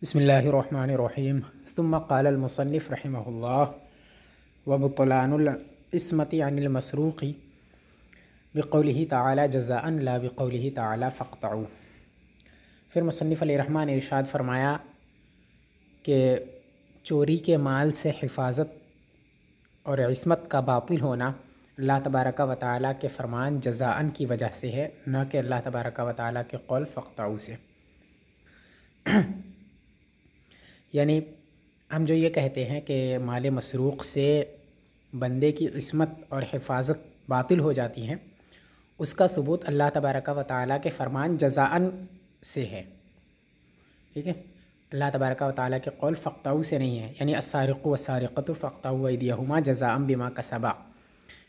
बिस्मिल्लाहिर्रहमानिर्रहीम सुम्मा क़ालल मुसन्निफ़ रहिमहुल्लाह व बुतलानुल इस्मति अनिल मसरूक़ी बिक़ौलिही तआला जज़ाअन ला बिक़ौलिही तआला फ़क़तऊ। फिर मुसन्निफ़ अलैहिर्रहमान ने इरशाद फरमाया कि चोरी के माल से हिफाजत और इस्मत का बातिल होना अल्लाह तबारक व तआला के फ़रमान जज़ाअन की वजह से है, न कि अल्लाह तबारक व तआला के क़ौल फ़क़तऊ से। यानी हम जो ये कहते हैं कि माल मसरूक़ से बंदे की इस्मत और हिफाजत बातिल हो जाती हैं, उसका सबूत अल्लाह तबारक व तआला के फ़रमान जज़ाअन से है। ठीक है, अल्लाह तबारक व तआला के क़ौल फ़क़तऊ से नहीं है। यानी अस्सारिक़ु वस्सारिक़तु फ़क़तऊ अयदियहुमा जज़ाअन बिमा कसबा,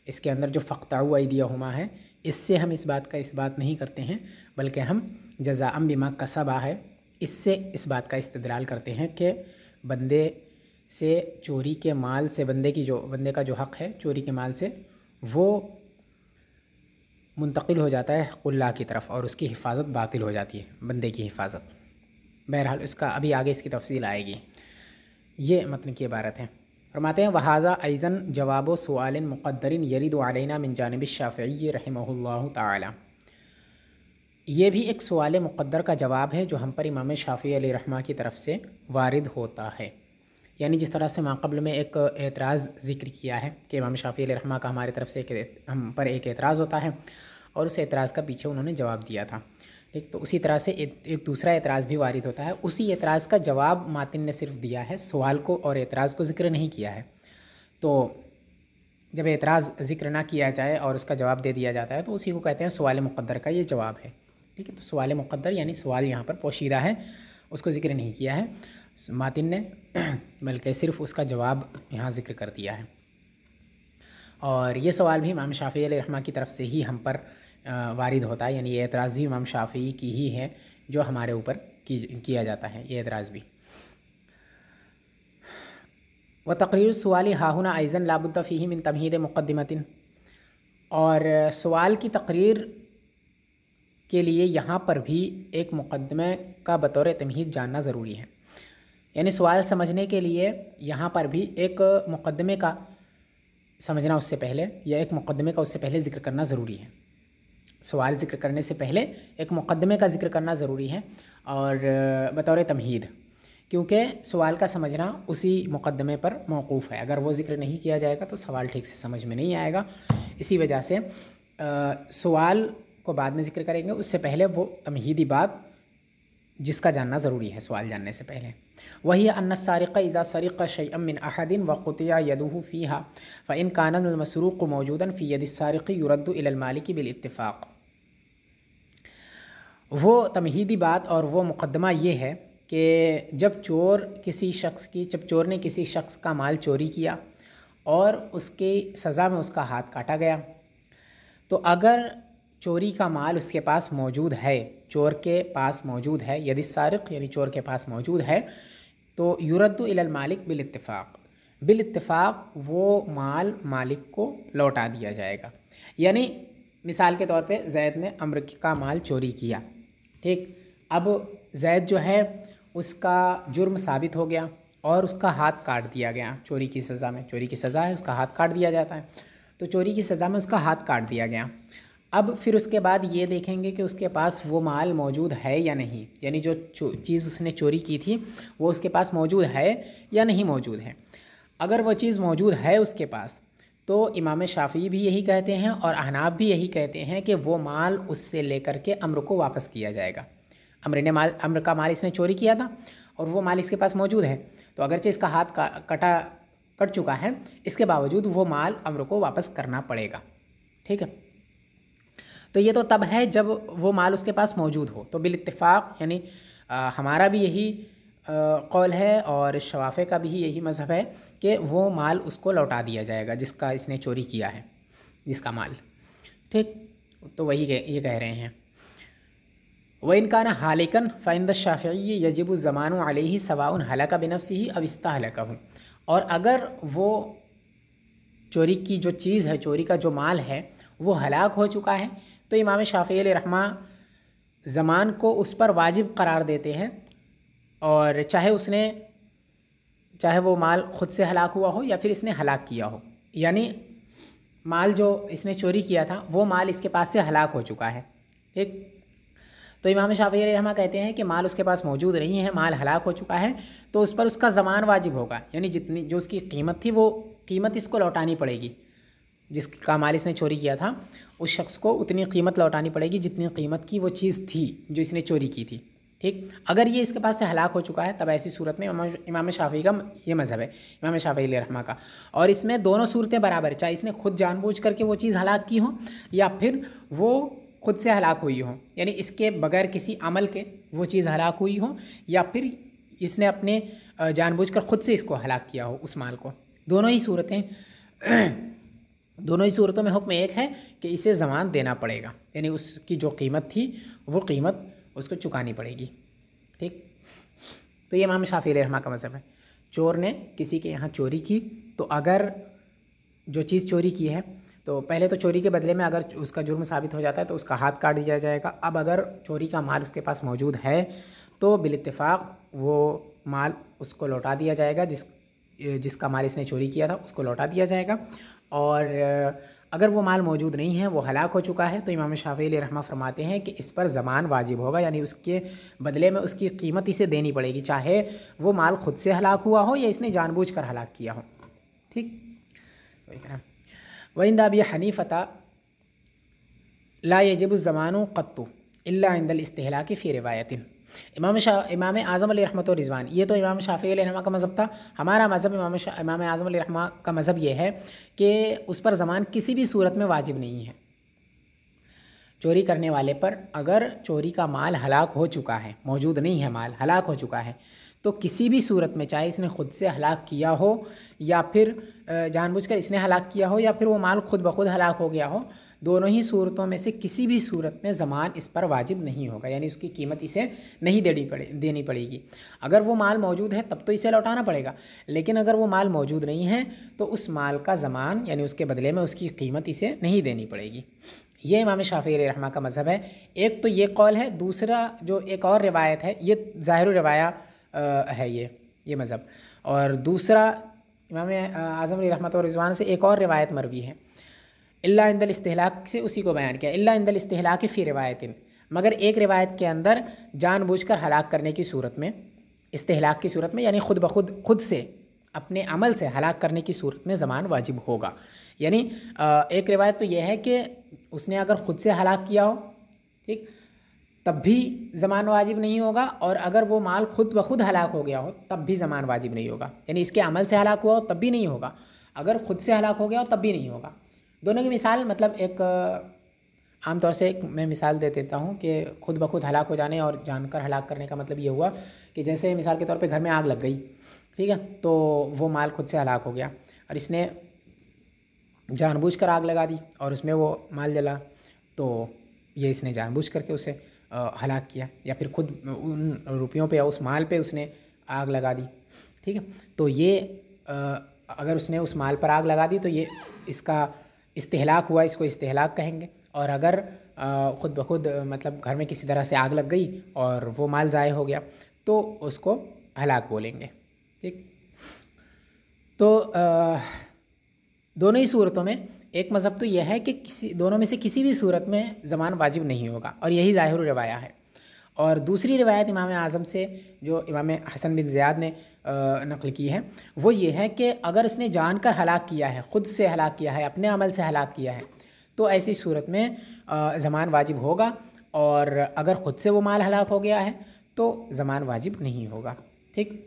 इसके अंदर जो फ़क़तऊ अयदियहुमा है, इससे हम इस बात का इस्बात नहीं करते हैं, बल्कि हम जज़ाअन बिमा कसबा है इससे इस बात का इस्तिदलाल करते हैं कि बंदे से चोरी के माल से बंदे का जो हक़ है चोरी के माल से वो मुंतकिल हो जाता है कुल्ला की तरफ और उसकी हिफाजत बातिल हो जाती है, बंदे की हिफाजत। बहरहाल इसका अभी आगे इसकी तफसील आएगी। ये मतन की इबारत है। फरमाते हैं वहाज़ा ऐज़न जवाब सुआलिन मुक़द्दरिन यरिदु अलैना मिन जानिबि शाफ़िई रहमहुल्लाहु तआला। ये भी एक सवाल मुक़द्दर का जवाब है जो हम पर इमाम शाफ़ी अलैहिर्रहमा की तरफ से वारिद होता है। यानी जिस तरह से माक़बल में एक एतराज़ ज़िक्र किया है कि इमाम शाफ़ी अलैहिर्रहमा का हमारी तरफ से हम पर एक एतराज़ होता है और उस एतराज़ का पीछे उन्होंने जवाब दिया था। ठीक, तो उसी तरह से एक दूसरा एतराज़ भी वारिद होता है। उसी एतराज़ का जवाब मातिन ने सिर्फ दिया है, सवाल को और एतराज़ को ज़िक्र नहीं किया है। तो जब एतराज़ ज़िक्र ना किया जाए और उसका जवाब दे दिया जाता है तो उसी को कहते हैं सवाल मुक़द्दर का ये जवाब है। ठीक है, तो सवाल मुक़द्दर यानी सवाल यहाँ पर पोशीदा है, उसको ज़िक्र नहीं किया है मातिन ने, बल्कि सिर्फ़ उसका जवाब यहाँ ज़िक्र कर दिया है। और ये सवाल भी इमाम शाफ़ी अलैहिर्रहमा की तरफ से ही हम पर वारिद होता है। यानी ये एतराज़ भी इमाम शाफ़ी की ही है जो हमारे ऊपर किया जाता है, ये एतराज़ भी। व तक़रीर सवाल हाहुना ऐज़न ला बुद्दा फ़ीही मिन तमहीद मुक़द्दिमतिन, और सवाल की तक़रीर के लिए यहाँ पर भी एक मुक़द्दमे का बतौर तमहीद जानना ज़रूरी है। यानी सवाल समझने के लिए यहाँ पर भी एक मुक़द्दमे का समझना उससे पहले या एक मुक़द्दमे का उससे पहले ज़िक्र करना ज़रूरी है। सवाल ज़िक्र करने से पहले एक मुक़द्दमे का ज़िक्र करना ज़रूरी है और बतौर तमहीद, क्योंकि सवाल का समझना उसी मुक़द्दमे पर मौक़ूफ़ है। अगर वो ज़िक्र नहीं किया जाएगा तो सवाल ठीक से समझ में नहीं आएगा। इसी वजह से सवाल को बाद में ज़िक्र करेंगे, उससे पहले वो तमहीदी बात जिसका जानना ज़रूरी है सवाल जानने से पहले। वही अन्न सारिक़ इज़ा सरिक़ शैअन मिन अहदिन व क़ुतिअ यदुहु फ़ीहा फ़इन कान अल मसरूक़ मौजूदन फ़ी यदि सारिक़ युरद्दु इलल मालिक बिल इत्तिफ़ाक़। वो तमहीदी बात और वो मुक़द्दमा ये है कि जब चोर ने किसी शख्स का माल चोरी किया और उसकी सज़ा में उसका हाथ काटा गया, तो अगर चोरी का माल उसके पास मौजूद है, चोर के पास मौजूद है, यदि सारिक़ यानी चोर के पास मौजूद है, तो युरद्दु इलल मालिक बिल इत्तिफ़ाक़ वो माल मालिक को लौटा दिया जाएगा। यानी मिसाल के तौर पे ज़ैद ने अम्र का माल चोरी किया, ठीक, अब ज़ैद जो है उसका जुर्म साबित हो गया और उसका हाथ काट दिया गया चोरी की सज़ा में। चोरी की सज़ा है, उसका हाथ काट दिया जाता है, तो चोरी की सज़ा में उसका हाथ काट दिया गया। अब फिर उसके बाद ये देखेंगे कि उसके पास वो माल मौजूद है या नहीं, यानी जो चीज़ उसने चोरी की थी वो उसके पास मौजूद है या नहीं मौजूद है। अगर वो चीज़ मौजूद है उसके पास तो इमाम शाफ़ी भी यही कहते हैं और अहनाफ भी यही कहते हैं कि वो माल उससे लेकर के अम्र को वापस किया जाएगा। अम्र का माल इसने चोरी किया था और वो माल इसके पास मौजूद है, तो अगरचे इसका हाथ कट चुका है, इसके बावजूद वो माल अम्र को वापस करना पड़ेगा। ठीक है, तो ये तो तब है जब वो माल उसके पास मौजूद हो। तो बिल इत्तिफ़ाक़ यानी हमारा भी यही कौल है और शवाफ़े का भी यही मज़हब है कि वो माल उसको लौटा दिया जाएगा जिसका इसने चोरी किया है, जिसका माल। ठीक, तो वही ये कह रहे हैं। व इन कान हालिकन फ़इंद शाफ़िई यजिबु ज़मानु अलैहि सवाउन हलका बिनफ़्सिही अव इस्तहलकहु। और अगर वो चोरी की जो चीज़ है, चोरी का जो माल है, वो हलाक हो चुका है, तो इमाम शाफ़िई अलैहिर्रहमा ज़मान को उस पर वाजिब करार देते हैं और चाहे वो माल ख़ुद से हलाक हुआ हो या फिर इसने हलाक किया हो, यानी माल जो इसने चोरी किया था वो माल इसके पास से हलाक हो चुका है। ठीक, तो इमाम शाफ़ी रहमा कहते हैं कि माल उसके पास मौजूद नहीं है, माल हलाक हो चुका है, तो उस पर उसका ज़मान वाजिब होगा, यानी जितनी जो उसकी कीमत थी वो कीमत इसको लौटानी पड़ेगी। जिसका माल इसने चोरी किया था उस शख्स को उतनी कीमत लौटानी पड़ेगी जितनी कीमत की वो चीज़ थी जो इसने चोरी की थी। ठीक, अगर ये इसके पास से हलाक हो चुका है तब ऐसी सूरत में इमाम शाफ़ी का ये मज़हब है, इमाम शाफ़ी रहमा का। और इसमें दोनों सूरतें बराबर है, चाहे इसने खुद जानबूझ करके वो चीज़ हलाक की हो या फिर वो खुद से हलाक हुई हो, यानी इसके बगैर किसी अमल के वो चीज़ हलाक हुई हो या फिर इसने अपने जानबूझकर ख़ुद से इसको हलाक किया हो उस माल को। दोनों ही सूरतों में हुक्म एक है कि इसे ज़मान देना पड़ेगा, यानी उसकी जो कीमत थी वो कीमत उसको चुकानी पड़ेगी। ठीक, तो ये इमाम शाफ़ी रहमा का मज़हब है। चोर ने किसी के यहाँ चोरी की तो अगर जो चीज़ चोरी की है तो पहले तो चोरी के बदले में अगर उसका जुर्म साबित हो जाता है तो उसका हाथ काट दिया जाएगा। अब अगर चोरी का माल उसके पास मौजूद है तो बिल-इत्तिफ़ाक़ वो माल उसको लौटा दिया जाएगा, जिसका माल इसने चोरी किया था उसको लौटा दिया जाएगा। और अगर वो माल मौजूद नहीं है, वो हलाक हो चुका है, तो इमाम शाफ़ी रहमा फरमाते हैं कि इस पर ज़मान वाजिब होगा, यानी उसके बदले में उसकी कीमत इसे देनी पड़ेगी, चाहे वो माल ख़ुद से हलाक हुआ हो या इसने जानबूझकर हलाक किया हो। ठीक, वइंदा अबी हनीफ़ता ला यजिबु ज़मानु क़त्तु इल्ला इंदल इस्तिहलाकी फ़ी रिवायतिन। इमाम आज़म अलैहि रहमतुर रिज़वान, ये तो इमाम शाफ़ी अलैहि रहमा का मज़हब था। हमारा मज़हब इमाम आज़म अलैहि रहमा का मज़हब ये है कि उस पर ज़मान किसी भी सूरत में वाजिब नहीं है। चोरी करने वाले पर अगर चोरी का माल हलाक हो चुका है, मौजूद नहीं है, माल हलाक हो चुका है, तो किसी भी सूरत में, चाहे इसने ख़ुद से हलाक किया हो या फिर जानबूझकर इसने हलाक किया हो या फिर वो माल खुद ब खुद हलाक हो गया हो, दोनों ही सूरतों में से किसी भी सूरत में ज़मान इस पर वाजिब नहीं होगा, यानी उसकी कीमत इसे नहीं देनी पड़ेगी। अगर वो माल मौजूद है तब तो इसे लौटाना पड़ेगा, लेकिन अगर वो माल मौजूद नहीं है तो उस माल का ज़मान यानी उसके बदले में उसकी कीमत इसे नहीं देनी पड़ेगी। ये इमाम शाफ़ी रहमा का मज़हब है। एक तो ये कौल है, दूसरा जो एक और रिवायत है, ये ज़ाहिर रिवाया है ये मज़हब, और दूसरा इमाम आज़म रहमतुल्लाह रिज़वान से एक और रिवायत मरवी है, इल्ला इंदल इस्तिहलाक से उसी को बयान किया, इल्ला इंदल इस्तिहलाक फ़ी रिवायतिन, मगर एक रिवायत के अंदर जानबूझकर हलाक करने की सूरत में, इस्तिहलाक की सूरत में, यानी खुद से अपने अमल से हलाक करने की सूरत में ज़मान वाजिब होगा। यानी एक रिवायत तो यह है कि उसने अगर ख़ुद से हलाक किया हो, ठीक, तब भी ज़मान वाजिब नहीं होगा, और अगर वो माल खुद ब खुद हलाक हो गया हो तब भी ज़मान वाजिब नहीं होगा, यानी इसके अमल से हलाक हुआ हो तब भी नहीं होगा, अगर ख़ुद से हलाक हो गया हो तब भी नहीं होगा। दोनों की मिसाल, मतलब एक आमतौर से मैं मिसाल दे देता हूँ कि खुद ब खुद हलाक हो जाने और जानकर हलाक करने का मतलब ये हुआ कि जैसे मिसाल के तौर पे घर में आग लग गई, ठीक है, तो वो माल खुद से हलाक हो गया और इसने जानबूझकर आग लगा दी और उसमें वो माल जला, तो ये इसने जानबूझ करके उसे हलाक किया, या फिर खुद उन रुपयों पे या उस माल पे उसने आग लगा दी। ठीक है, तो ये अगर उसने उस माल पर आग लगा दी तो ये इसका इस्तेहलाक हुआ, इसको इस्तेहलाक कहेंगे। और अगर ख़ुद ब खुद मतलब घर में किसी तरह से आग लग गई और वो माल ज़ाय हो गया तो उसको हलाक बोलेंगे। ठीक, तो दोनों ही सूरतों में एक मज़हब तो यह है कि दोनों में से किसी भी सूरत में ज़मान वाजिब नहीं होगा, और यही ज़ाहिर रिवाया है। और दूसरी रिवायत इमाम आज़म से जो इमाम हसन बिन ज़ियाद ने नक़ल की है वो ये है कि अगर उसने जानकर हलाक किया है, ख़ुद से हलाक किया है, अपने अमल से हलाक किया है, तो ऐसी सूरत में ज़मान वाजिब होगा, और अगर ख़ुद से वो माल हलाक हो गया है तो ज़मान वाजिब नहीं होगा। ठीक,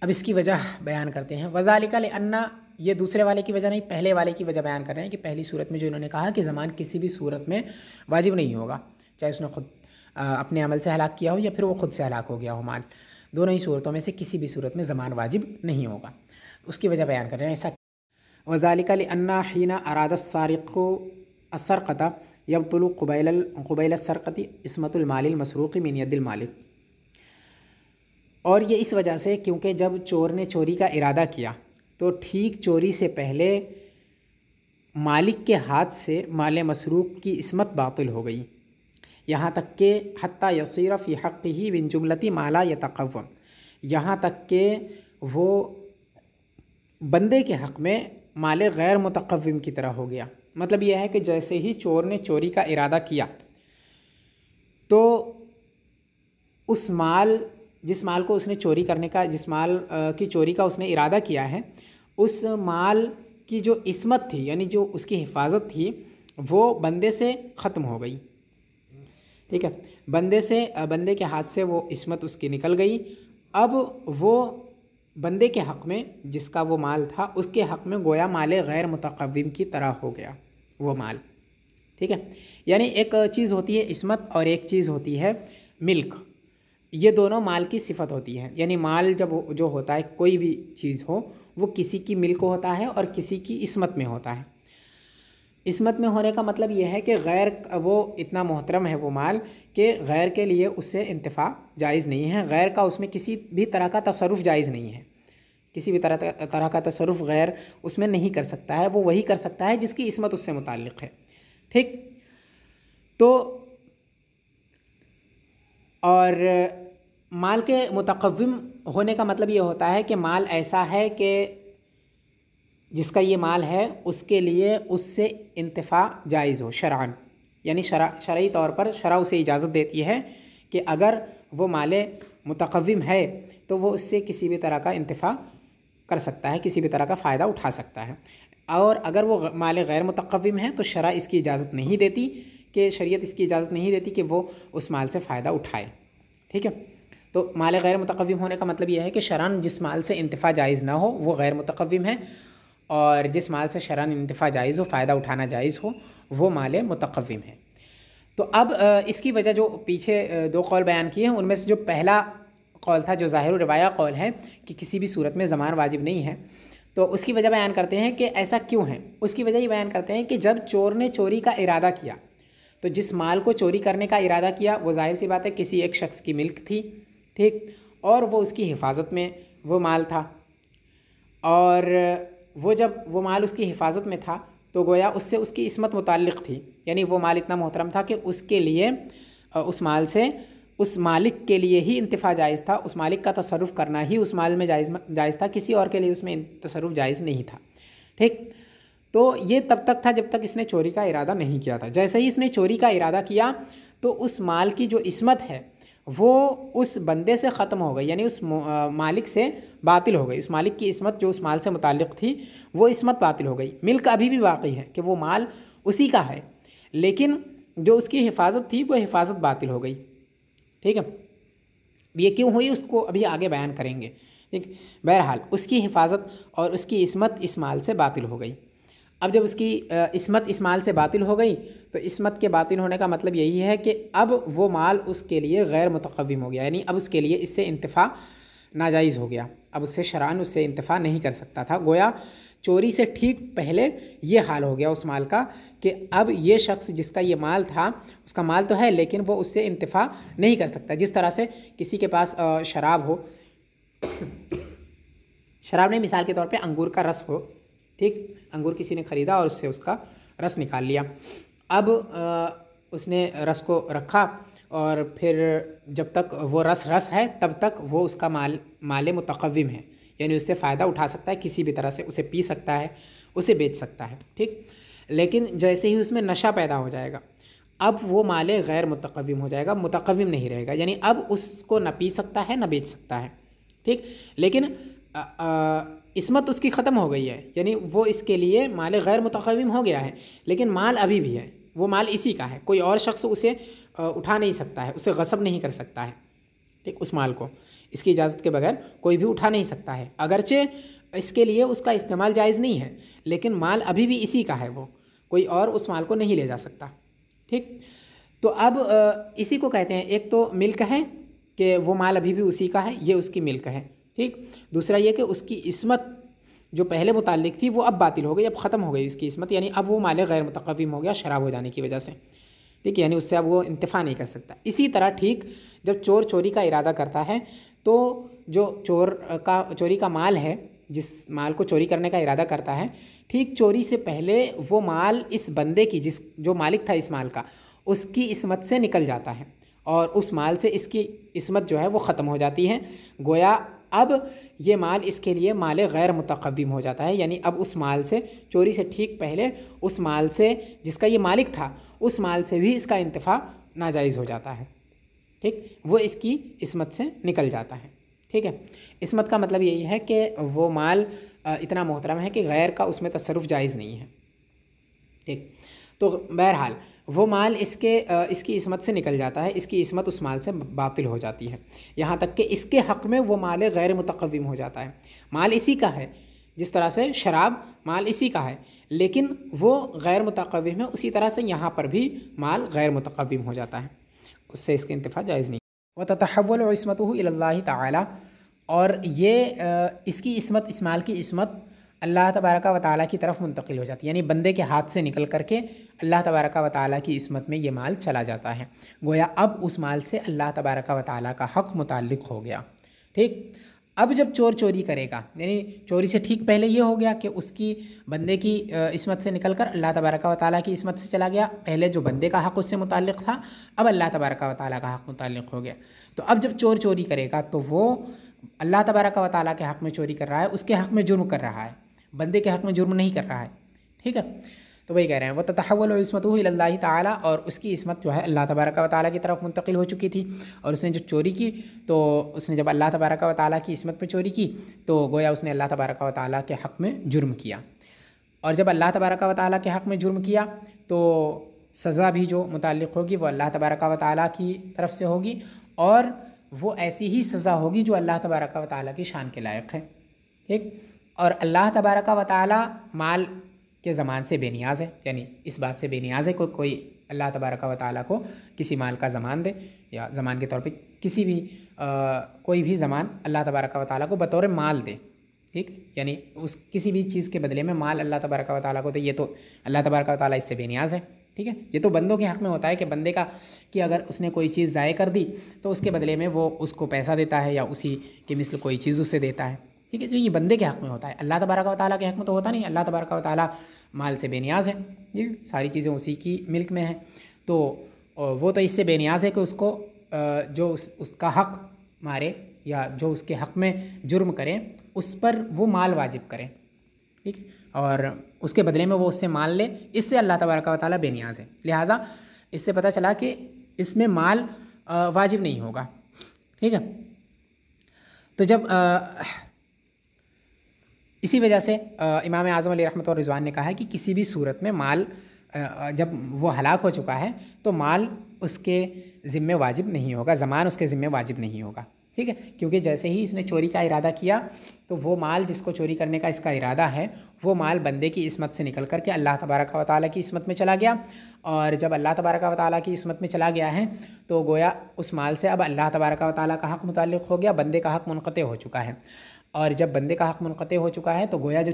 अब इसकी वजह बयान करते हैं। वज़ालिका लिअन्ना, ये दूसरे वाले की वजह नहीं, पहले वाले की वजह बयान कर रहे हैं कि पहली सूरत में जो इन्होंने कहा कि ज़मान किसी भी सूरत में वाजिब नहीं होगा, चाहे उसने खुद अपने अमल से हलाक किया हो या फिर वो खुद से हलाक हो गया हो माल, दोनों ही सूरतों में से किसी भी सूरत में ज़मान वाजिब नहीं होगा। उसकी वजह बयान कर रहे हैं ऐसा। वज़ालिका लिअन्ना हीना अरादा सारिक़ु अस्सरक़ता यब्तुलु क़ुबैल अस्सरक़ति इस्मतुल मालिल मसरूक़ि मिन यदिल मालिक। और ये इस वजह से क्योंकि जब चोर ने चोरी का इरादा किया तो ठीक चोरी से पहले मालिक के हाथ से माल मसरूक़ की इस्मत बातिल हो गई, यहाँ तक के हत्ता यसीर फ़ी हक़्क़िही मिन जुमलती मा ला यतक़व्वम, यहाँ तक के वो बंदे के हक़ में माल गैर मुतक़व्विम की तरह हो गया। मतलब यह है कि जैसे ही चोर ने चोरी का इरादा किया तो उस माल, जिस माल को उसने चोरी करने का, जिस माल की चोरी का उसने इरादा किया है, उस माल की जो इस्मत थी यानी जो उसकी हिफाजत थी वो बंदे से ख़त्म हो गई। ठीक है, बंदे के हाथ से वो इस्मत उसकी निकल गई। अब वो बंदे के हक़ में, जिसका वो माल था, उसके हक़ में गोया माल गैर मुतक़व्विम की तरह हो गया वो माल। ठीक है, यानी एक चीज़ होती है इस्मत और एक चीज़ होती है मिल्क। ये दोनों माल की सिफत होती है। यानी माल जब जो होता है, कोई भी चीज़ हो, वो किसी की मिल्क होता है और किसी की इस्मत में होता है। इस्मत में होने का मतलब ये है कि गैर, वो इतना मोहतरम है वो माल कि गैर के लिए उससे इंतफ़ा जायज़ नहीं है, गैर का उसमें किसी भी तरह का तसर्रुफ़ जायज़ नहीं है, किसी भी तरह का तसर्रुफ़ गैर उसमें नहीं कर सकता है। वो वही कर सकता है जिसकी इस्मत उससे मुताल्लिक़ है। ठीक, तो और माल के मुतक़व्विम होने का मतलब ये होता है कि माल ऐसा है कि जिसका ये माल है उसके लिए उससे इंतफ़ा जायज़ हो शरअन, यानी शरई तौर पर शरअ उसे इजाज़त देती है कि अगर वो माल मुतक़व्विम है तो वो उससे किसी भी तरह का इंतफ़ा कर सकता है, किसी भी तरह का फ़ायदा उठा सकता है। और अगर वो माल गैर मुतक़व्विम है तो शरअ इसकी इजाज़त नहीं देती, कि शरीयत इसकी इजाज़त नहीं देती कि वो उस माल से फ़ायदा उठाए। ठीक है, तो माल गैर मुतक़व्विम होने का मतलब यह है कि शरअन जिस माल से इंतफ़ा जायज़ ना हो वो गैर मुतक़व्विम है, और जिस माल से शरअन इंतफ़ा जायज़ हो, फ़ायदा उठाना जायज़ हो, वो माल मुतक़व्विम है। तो अब इसकी वजह जो पीछे दो कौल बयान किए हैं उनमें से जो पहला कौल था, जो ज़ाहिर रिवाया कौल है कि किसी भी सूरत में ज़मान वाजिब नहीं है, तो उसकी वजह बयान करते हैं कि ऐसा क्यों है। उसकी वजह ये बयान करते हैं कि जब चोर ने चोरी का इरादा किया तो जिस माल को चोरी करने का इरादा किया वो ज़ाहिर सी बात है किसी एक शख्स की मिल्क थी। ठीक, और वो उसकी हिफाजत में वो माल था, और वो जब वो माल उसकी हिफाजत में था तो गोया उससे उसकी इस्मत मुताल्लिक़ थी, यानी वो माल इतना मोहतरम था कि उसके लिए, उस माल से उस मालिक के लिए ही इंतफ़ा जायज़ था, उस मालिक का तसर्रुफ़ करना ही उस माल में जायज़ था, किसी और के लिए उसमें तसर्रुफ़ जायज़ नहीं था। ठीक, तो ये तब तक था जब तक इसने चोरी का इरादा नहीं किया था। जैसे ही इसने चोरी का इरादा किया तो उस माल की जो इस्मत है वो उस बंदे से ख़त्म हो गई, यानी उस मालिक से बातिल हो गई। उस मालिक की इस्मत जो उस माल से मुताल्लिक़ थी वो इस्मत बातिल हो गई। मिल्क अभी भी बाकी है कि वो माल उसी का है, लेकिन जो उसकी हिफाजत थी वो हिफाजत बातिल हो गई। ठीक है, ये क्यों हुई उसको अभी आगे बयान करेंगे। ठीक, बहरहाल उसकी हिफाजत और उसकी इस्मत इस माल से बातिल हो गई। अब जब उसकी इस्मत इस माल से बातिल हो गई तो इस्मत के बातिल होने का मतलब यही है कि अब वो माल उसके लिए गैर मुतक़व्विम हो गया, यानी अब उसके लिए इससे इंतफ़ा नाजायज़ हो गया। अब उससे शरअन उससे इंतफ़ा नहीं कर सकता था। गोया चोरी से ठीक पहले ये हाल हो गया उस माल का कि अब ये शख्स जिसका ये माल था, उसका माल तो है लेकिन वो उससे इंतफ़ा नहीं कर सकता। जिस तरह से किसी के पास शराब हो, शराब नहीं, मिसाल के तौर पे अंगूर का रस हो। ठीक, अंगूर किसी ने ख़रीदा और उससे उसका रस निकाल लिया। अब उसने रस को रखा और फिर जब तक वो रस है तब तक वो उसका माल मुतक़व्विम है, यानी उससे फ़ायदा उठा सकता है, किसी भी तरह से उसे पी सकता है, उसे बेच सकता है। ठीक, लेकिन जैसे ही उसमें नशा पैदा हो जाएगा अब वो माल गैर मुतक़व्विम हो जाएगा, मुतक़व्विम नहीं रहेगा, यानी अब उसको न पी सकता है न बेच सकता है। ठीक, लेकिन इस्मत उसकी ख़त्म हो गई है, यानी वो इसके लिए माल गैर मुतक़व्विम हो गया है, लेकिन माल अभी भी है, वो माल इसी का है, कोई और शख्स उसे उठा नहीं सकता है, उसे गस्ब नहीं कर सकता है। ठीक, उस माल को इसकी इजाज़त के बगैर कोई भी उठा नहीं सकता है, अगरचे इसके लिए उसका इस्तेमाल जायज़ नहीं है, लेकिन माल अभी भी इसी का है, वो कोई और उस माल को नहीं ले जा सकता। ठीक, तो अब इसी को कहते हैं, एक तो मिल्क है कि वो माल अभी भी उसी का है, ये उसकी मिल्क है। ठीक, दूसरा ये कि उसकी इस्मत जो पहले मुताल्लिक़ थी वो अब बातिल हो गई, अब ख़त्म हो गई इसकी इस्मत, यानी अब वो माल गैर मुतक़व्विम हो गया शराब हो जाने की वजह से। ठीक, यानी उससे अब वो इंतफ़ा नहीं कर सकता। इसी तरह ठीक जब चोर चोरी का इरादा करता है तो जो चोरी का माल है, जिस माल को चोरी करने का इरादा करता है, ठीक चोरी से पहले वो माल इस बंदे की जो मालिक था इस माल का, उसकी इसमत से निकल जाता है और उस माल से इसकी इसमत जो है वो ख़त्म हो जाती है। गोया अब ये माल इसके लिए माल गैर मुतक़व्विम हो जाता है, यानी अब उस माल से, चोरी से ठीक पहले उस माल से जिसका ये मालिक था, उस माल से भी इसका इंतफ़ा नाजायज़ हो जाता है। ठीक, वो इसकी इसमत से निकल जाता है। ठीक है, इसमत का मतलब यही है कि वो माल इतना मोहतरम है कि गैर का उसमें तसर्रुफ़ जायज़ नहीं है। ठीक, तो बहरहाल वो माल इसकी इसमत से निकल जाता है, इसकी इसमत उस माल से बातिल हो जाती है, यहाँ तक कि इसके हक़ में वो माल गैर मुतक़व्विम हो जाता है। माल इसी का है, जिस तरह से शराब माल इसी का है, लेकिन वो गैर मुतक़व्विम है, उसी तरह से यहाँ पर भी माल गैर मुतक़व्विम हो जाता है, उससे इसके इंतफ़ा जायज़ नहीं। व ततहव्वलु इस्मतुहु इलल्लाहि तआला, और ये इसकी इसमत, इस माल की इसमत अल्लाह तबारका व तआला की तरफ मुंतकिल हो जाती है, यानी बंदे के हाथ से निकल करके अल्लाह तबारका व तआला की इसमत में ये माल चला जाता है। गोया अब उस माल से अल्लाह तबारका व तआला का हक़ मुताल्लिक़ हो गया। ठीक, अब जब चोर चोरी करेगा, यानी चोरी से ठीक पहले ये हो गया कि उसकी बंदे की इसमत से निकल कर अल्लाह तबारका व तआला की इसमत से चला गया। पहले जो बंदे का हक़ उससे मुताल्लिक़ था, अब अल्लाह तबारका व तआला का हक़ मुताल्लिक़ हो गया। तो अब जब चोर चोरी करेगा तो वो अल्लाह तबारका व तआला के हक़ में चोरी कर रहा है, उसके हक़ में जुर्म कर रहा है, बंदे के हक़ में जुर्म नहीं कर रहा है। ठीक है, तो वही कह रहे हैं वो ततहव्वलु इस्मतुहु इलल्लाहि तआला, और उसकी इसमत जो है अल्लाह तबारका व तआला की तरफ मुंतकिल हो चुकी थी। और उसने जब चोरी की तो उसने जब अल्लाह तबारका व तआला की इसमत में चोरी की तो गोया उसने अल्लाह तबारका व तआला के हक़ में जुर्म किया। और जब अल्लाह तबारका व तआला के हक़ में जुर्म किया तो सज़ा भी जो मुताल्लिक़ होगी वो अल्लाह तबारका व तआला की तरफ से होगी, और वो ऐसी ही सज़ा होगी जो अल्लाह तबारका व तआला की शान के लायक है। ठीक, और अल्लाह तबारका व तआला माल के ज़मान से बेनियाज़ है, यानी इस बात से बेनियाज़ है कोई अल्लाह तबारका व तआला को किसी माल का ज़मान दे, या ज़मान के तौर पे किसी भी कोई भी ज़मान अल्लाह तबारका व तआला को बतौर माल दे। ठीक, यानी उस किसी भी चीज़ के बदले में माल अल्लाह तबारका व तआला को दे, ये तो अल्लाह तबारका व तआला इससे बेनियाज़ है। ठीक है, ये तो बंदों के हक़ में होता है कि बंदे का कि अगर उसने कोई चीज़ ज़ाय कर दी तो उसके बदले में वो उसको पैसा देता है या उसी के मिस्ल कोई चीज़ उसे देता है। ठीक है, तो ये बंदे के हक़ में होता है, अल्लाह तबारका व तआला के हक़ में तो होता नहीं। अल्लाह तबारका व तआला माल से बेनियाज़ है, ये सारी चीज़ें उसी की मिल्क में हैं, तो वो तो इससे बेनियाज़ है कि उसको जो उसका हक़ मारे या जो उसके हक़ में जुर्म करें उस पर वो माल वाजिब करें। ठीक, और उसके बदले में वो उससे माल ले, इससे अल्लाह तबारका व तआला बेनियाज़ है। लिहाजा इससे पता चला कि इसमें माल वाजिब नहीं होगा। ठीक है, तो जब इसी वजह से इमाम आज़म अलैहि रहमत व रिज़वान ने कहा है कि किसी भी सूरत में माल जब वो हलाक हो चुका है तो माल उसके ज़िम्मे वाजिब नहीं होगा, ज़मान उसके ज़िम्मे वाजिब नहीं होगा। ठीक है, क्योंकि जैसे ही इसने चोरी का इरादा किया तो वो माल जिसको चोरी करने का इसका इरादा है वो माल बंदे की इसमत से निकल कर के अल्लाह तबारका व तआला की इसमत में चला गया, और जब अल्लाह तबारका व तआला की इसमत में चला गया है तो गोया उस माल से अब अल्लाह तबारका व तआला का हक़ मुताल्लिक़ हो गया, बंदे का हक़ मुनक़ते हो चुका है। और जब बंदे का हक़ मुनक़ते हो चुका है तो गोया जो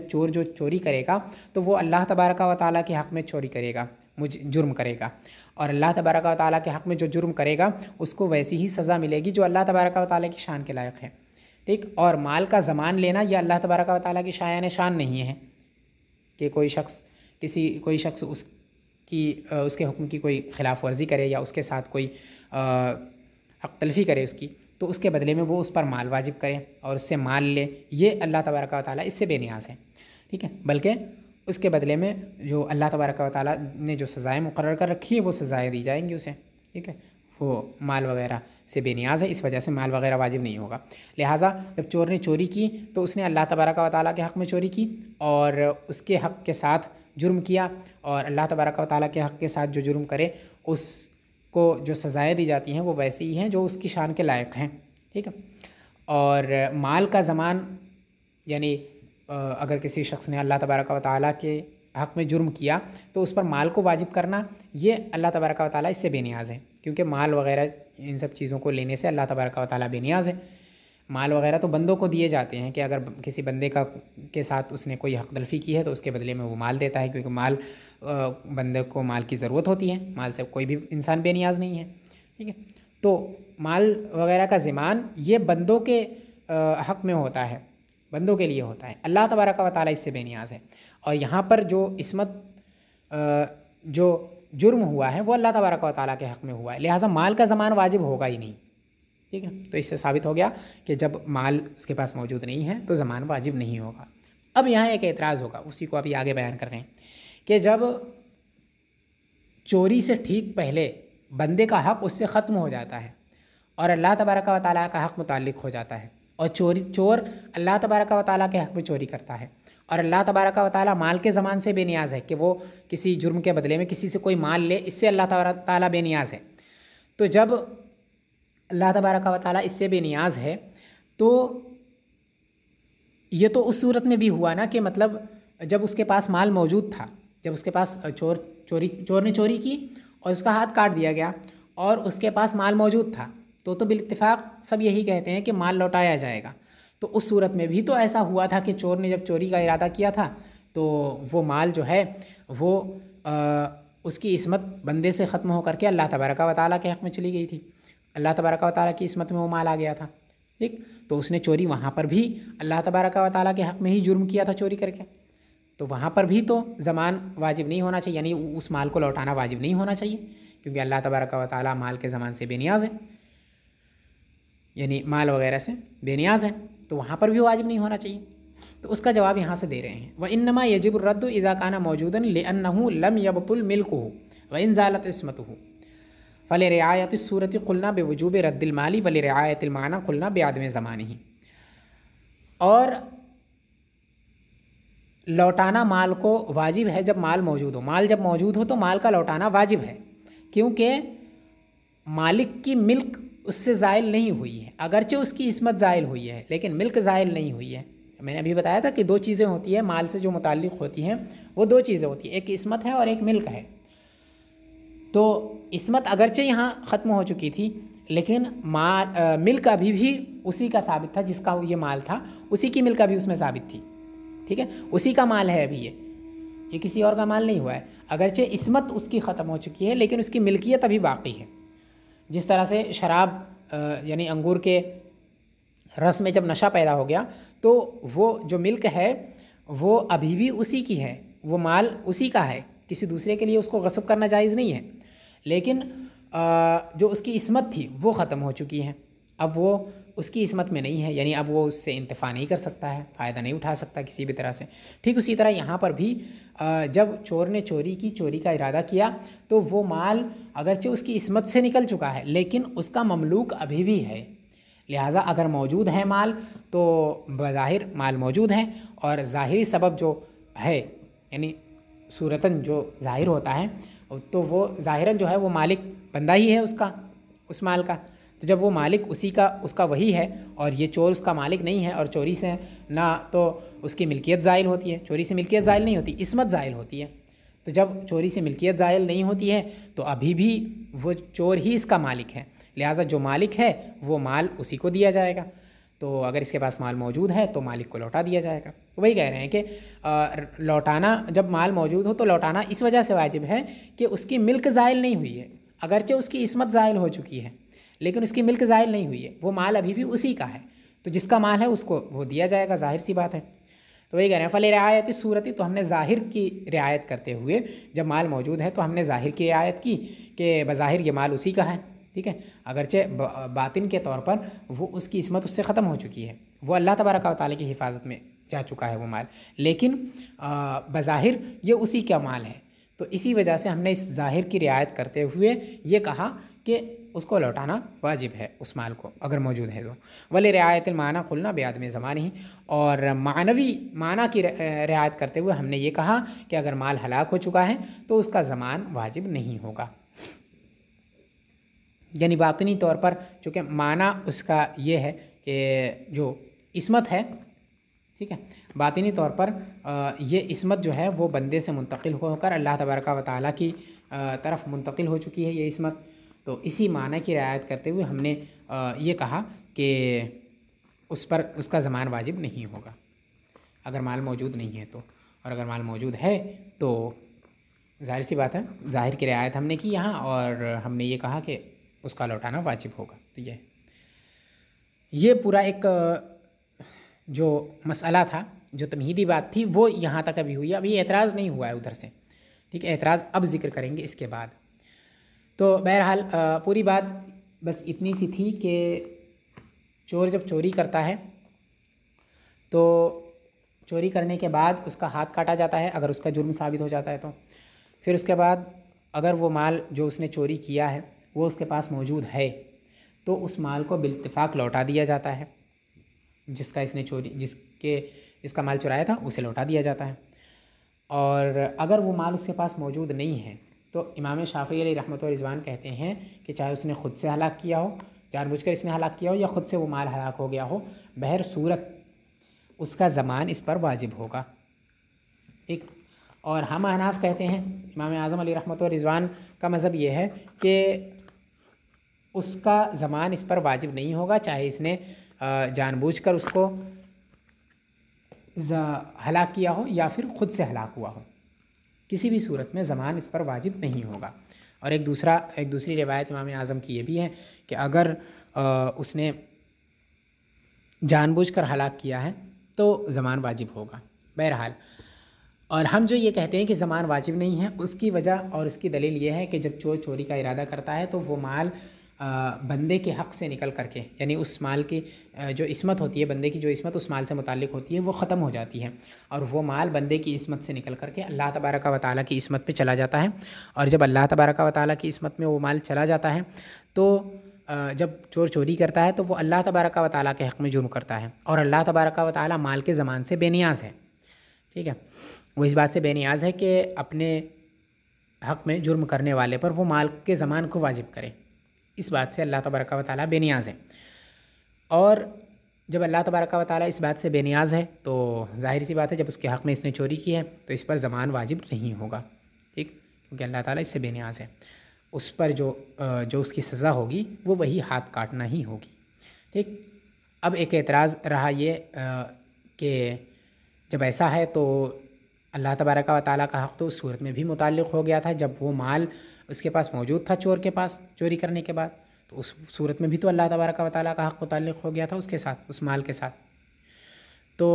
चोरी करेगा तो वो अल्लाह तबारका व तआला के हक़ में चोरी करेगा, जुर्म करेगा, और अल्लाह तबारका व तआला के हक़ में जो जुर्म करेगा उसको वैसी ही सज़ा मिलेगी जो अल्लाह तबारका व तआला की शान के लायक है। ठीक, और माल का ज़मान लेना यह अल्लाह तबारका व तआला की शायान शान नहीं है कि कोई शख्स उसके हुक्म की कोई ख़िलाफ़ वर्जी करे या उसके साथ कोई हक़ तलफ़ी करे उसकी, तो उसके बदले में वो उस पर माल वाजिब करे और उससे माल ले, ये अल्लाह तबारका व तआला इससे बेनियाज़ है। ठीक है, बल्कि उसके बदले में जो अल्लाह तबारका व तआला ने जो सज़ाएँ मुक़र्रर कर रखी है वो सज़ाएँ दी जाएंगी उसे। ठीक है, वो माल वग़ैरह से बेनियाज़ है, इस वजह से माल वग़ैरह वाजिब नहीं होगा। लिहाजा जब चोर ने चोरी की तो उसने अल्लाह तबारका व तआला के हक़ में चोरी की और उसके हक़ के साथ जुर्म किया, और अल्लाह तबारका व तआला के हक़ के साथ जो जुर्म करे उसको जो सज़ाएँ दी जाती हैं वो वैसी ही हैं जो उसकी शान के लायक हैं। ठीक है, और माल का ज़मान यानी अगर किसी शख्स ने अल्लाह तबारका व तआला के हक़ में जुर्म किया तो उस पर माल को वाजिब करना ये अल्लाह तबारका व तआला इससे बेनियाज़ है, क्योंकि माल वग़ैरह इन सब चीज़ों को लेने से अल्लाह तबारका व तआला बेनियाज़ है। माल वग़ैरह तो बंदों को दिए जाते हैं कि अगर किसी बंदे के साथ उसने कोई हक़ तलफ़ी की है तो उसके बदले में वो माल देता है, क्योंकि माल बंदे को माल की ज़रूरत होती है, माल से कोई भी इंसान बेनियाज़ नहीं है। ठीक है, तो माल वग़ैरह का ज़िमान ये बंदों के हक़ में होता है, बंदों के लिए होता है, अल्लाह तबारका व तआला इससे बेनियाज़ है। और यहाँ पर जो इसमत जो जुर्म हुआ है वो अल्लाह तबारक व तआला के हक़ में हुआ है, लिहाजा माल का ज़मान वाजिब होगा ही नहीं। ठीक है, तो इससे साबित हो गया कि जब माल उसके पास मौजूद नहीं है तो ज़मान वाजिब नहीं होगा। अब यहाँ एक एतराज़ होगा, उसी को अभी आगे बयान कर रहे हैं कि जब चोरी से ठीक पहले बंदे का हक़ उससे ख़त्म हो जाता है और अल्लाह तबारक व तआला का हक़ मुताल्लिक़ हो जाता है, और चोर अल्लाह तबारक व तआला के हक़ में चोरी करता है, और अल्लाह तबारक व तआला माल के ज़मान से बेनियाज़ है कि वो किसी जुर्म के बदले में किसी से कोई माल ले, इससे अल्लाह तबारक व तआला बेनियाज़ है। तो जब अल्लाह तबारक व तआला इससे बेनियाज़ है तो ये तो उस सूरत में भी हुआ ना कि मतलब जब उसके पास माल मौजूद था, जब उसके पास चोर ने चोरी की और उसका हाथ काट दिया गया और उसके पास माल मौजूद था, तो बिल इत्तिफाक सब यही कहते हैं कि माल लौटाया जाएगा। तो उस सूरत में भी तो ऐसा हुआ था कि चोर ने जब चोरी का इरादा किया था तो वो माल जो है वो उसकी इस्मत बंदे से ख़त्म होकर के अल्लाह तबारक व तआला के हक़ में चली गई थी, अल्लाह तबारक व तआला की इस्मत में वो माल आ गया था। ठीक, तो उसने चोरी वहाँ पर भी अल्लाह तबारक व तआला के हक़ में ही जुर्म किया था चोरी करके, तो वहाँ पर भी तो ज़मान वाजिब नहीं होना चाहिए, यानी उस माल को लौटाना वाजिब नहीं होना चाहिए, क्योंकि अल्लाह तबारक व तआला माल के ज़मान से बेनियाज़ है, यानी माल वगैरह से बेनियाज़ है, तो वहाँ पर भी वाजिब नहीं होना चाहिए। तो उसका जवाब यहाँ से दे रहे हैं, व इन्नमा यजिबु रद्दु इज़ा काना मौजूदन लिअन्नहु लम यबतुल मिल्कुहु व इन ज़ालत इस्मतुहु फ़ले रिआयत सूरत कुलना बेवजूब रद्दिल माली वले रिआयतिल माना कुलना बेआदम ज़मानिही। और लौटाना माल को वाजिब है जब माल मौजूद हो, माल जब मौजूद हो तो माल का लौटाना वाजिब है, क्योंकि मालिक की मिल्क उससे ज़ायल नहीं हुई है, अगरचे उसकी इस्मत ज़ायल हुई है लेकिन मिल्क ज़ायल नहीं हुई है। मैंने अभी बताया था कि दो चीज़ें होती हैं माल से जो मुताल्लिक़ होती हैं, वो दो चीज़ें होती हैं, एक इस्मत है और एक मिल्क है। तो इस्मत अगरचे यहाँ ख़त्म हो चुकी थी लेकिन मिल्क अभी भी उसी का साबित था, जिसका ये माल था उसी की मिल्क अभी उसमें साबित थी। ठीक है, उसी का माल है अभी, ये किसी और का माल नहीं हुआ है, अगरचे इस्मत उसकी ख़त्म हो चुकी है लेकिन उसकी मिल्कियत अभी बाकी है। जिस तरह से शराब यानी अंगूर के रस में जब नशा पैदा हो गया तो वो जो मिल्क है वो अभी भी उसी की है, वो माल उसी का है, किसी दूसरे के लिए उसको गस्ब करना जायज़ नहीं है, लेकिन जो उसकी इस्मत थी वो ख़त्म हो चुकी है, अब वो उसकी इस्मत में नहीं है, यानी अब वो उससे इंतफ़ा नहीं कर सकता है, फ़ायदा नहीं उठा सकता किसी भी तरह से। ठीक उसी तरह यहाँ पर भी जब चोर ने चोरी की, चोरी का इरादा किया, तो वो माल अगरचे उसकी इस्मत से निकल चुका है लेकिन उसका ममलूक अभी भी है, लिहाजा अगर मौजूद है माल तो बज़ाहिर माल मौजूद है, और ज़ाहिरी सबब जो है यानी सूरतन जो ज़ाहिर होता है तो वो ज़ाहिरन जो है वो मालिक बंदा ही है उसका, उस माल का। तो जब वो मालिक उसी का उसका वही है और ये चोर उसका मालिक नहीं है, और चोरी से ना तो उसकी मिल्कियत ज़ायल होती है, चोरी से मिल्कियत ज़ायल नहीं होती, इस्मत ज़ायल होती है। तो जब चोरी से मिल्कियत ज़ायल नहीं होती है तो अभी भी वो चोर ही इसका मालिक है, लिहाजा जो मालिक है वो माल उसी को दिया जाएगा। तो अगर इसके पास माल मौजूद है तो मालिक को लौटा दिया जाएगा। तो वही कह रहे हैं कि लौटाना जब माल मौजूद हो तो लौटाना इस वजह से वाजिब है कि उसकी मिल्क ज़ायल नहीं हुई है, अगरचे उसकी इस्मत ज़ायल हो चुकी है लेकिन उसकी मिल्क ज़ायल नहीं हुई है, वो माल अभी भी उसी का है, तो जिसका माल है उसको वो दिया जाएगा, ज़ाहिर सी बात है। तो वही कह रहे हैं फ़ले रिआयत सूरती, तो हमने ज़ाहिर की रिआयत करते हुए जब माल मौजूद है तो हमने ज़ाहिर की रिआयत की कि बज़ाहिर ये माल उसी का है। ठीक है, अगरचे बातिन के तौर पर वो उसकी इस्मत उससे ख़त्म हो चुकी है, वो अल्लाह तबारक व तआला की हिफाजत में जा चुका है वो माल, लेकिन बज़ाहिर ये उसी का माल है। तो इसी वजह से हमने इस ज़ाहिर की रिआयत करते हुए ये कहा कि उसको लौटाना वाजिब है उस माल को अगर मौजूद है तो। वले रिआयतिल माना खुलना बेआदम ज़मान ही, और मानवी माना की रिआयत करते हुए हमने ये कहा कि अगर माल हलाक हो चुका है तो उसका ज़मान वाजिब नहीं होगा, यानी बातिनी तौर पर, चूँकि माना उसका ये है कि जो इस्मत है, ठीक है, बातिनी तौर पर ये इस्मत जो है वो बंदे से मुंतकिल होकर अल्लाह तबारक व तआला की तरफ मुंतकिल हो चुकी है ये इस्मत। तो इसी माना की रिआयत करते हुए हमने ये कहा कि उस पर उसका ज़मान वाजिब नहीं होगा अगर माल मौजूद नहीं है तो, और अगर माल मौजूद है तो ज़ाहिर सी बात है ज़ाहिर की रिआयत हमने की यहाँ, और हमने ये कहा कि उसका लौटाना वाजिब होगा। तो ये पूरा एक जो मसला था, जो तमहीदी बात थी, वो यहाँ तक अभी हुई है, अभी एतराज़ नहीं हुआ है उधर से। ठीक है, एतराज़ अब ज़िक्र करेंगे इसके बाद। तो बहरहाल पूरी बात बस इतनी सी थी कि चोर जब चोरी करता है तो चोरी करने के बाद उसका हाथ काटा जाता है अगर उसका जुर्म साबित हो जाता है तो। फिर उसके बाद अगर वो माल जो उसने चोरी किया है वो उसके पास मौजूद है तो उस माल को बिल्इत्तेफ़ाक़ लौटा दिया जाता है, जिसका माल चुराया था उसे लौटा दिया जाता है। और अगर वो माल उसके पास मौजूद नहीं है तो इमाम शाफ़ी अलैहि रहमत व रिज़वान कहते हैं कि चाहे उसने ख़ुद से हलाक किया हो, जानबूझकर इसने हलाक किया हो या ख़ुद से वो माल हलाक हो गया हो, बहर सूरत उसका ज़मान इस पर वाजिब होगा। ठीक। और हम अहनाफ़ कहते हैं, इमाम आज़म अलैहि रहमत व रिज़वान का मज़हब ये है कि उसका ज़मान इस पर वाजिब नहीं होगा, चाहे इसने जानबूझकर उसको हलाक किया हो या फिर ख़ुद से हलाक हुआ हो, किसी भी सूरत में ज़मान इस पर वाजिब नहीं होगा। और एक दूसरी रिवायत इमाम आज़म की ये भी है कि अगर उसने जानबूझकर हलाक किया है तो ज़मान वाजिब होगा। बहरहाल, और हम जो ये कहते हैं कि ज़मान वाजिब नहीं है, उसकी वजह और उसकी दलील ये है कि जब चोर चोरी का इरादा करता है तो वो माल बंदे के हक़ से निकल करके, यानी उस माल की जो इस्मत होती है, बंदे की जो इस्मत उस माल से मुताल्लिक़ होती है वो ख़त्म हो जाती है और वो माल बंदे की इस्मत से निकल करके अल्लाह तबारक व तआला की इस्मत पे चला जाता है। और जब अल्लाह तबारक व तआला की इस्मत में वो माल चला जाता है तो जब चोर चोरी करता है तो वो अल्लाह तबारक व तआला के हक़ में जुर्म करता है और अल्लाह तबारक व तआला माल के ज़मान से बेनियाज़ है। ठीक है, वो इस बात से बेनियाज़ है कि अपने हक़ में जुर्म करने वाले पर वो माल के ज़मान को वाजिब करे, इस बात से अल्लाह तबारक व तआला बेनियाज़ है। और जब अल्लाह तबारक व तआला इस बात से बेनियाज़ है तो ज़ाहिर सी बात है जब उसके हक़ में इसने चोरी की है तो इस पर ज़मान वाजिब नहीं होगा। ठीक, क्योंकि अल्लाह ताला इससे बेनियाज़ है। उस पर जो उसकी सज़ा होगी वो वही हाथ काटना ही होगी। ठीक। अब एक एतराज़ रहा ये कि जब ऐसा है तो अल्लाह तबारक व तआला का हक़ तो उस सूरत में भी मुताल्लिक़ हो गया था जब वो माल उसके पास मौजूद था चोर के पास चोरी करने के बाद, तो उस सूरत में भी तो अल्लाह तबारक व तआला का हक़ मुताल्लिक़ हो गया था उसके साथ, उस माल के साथ। तो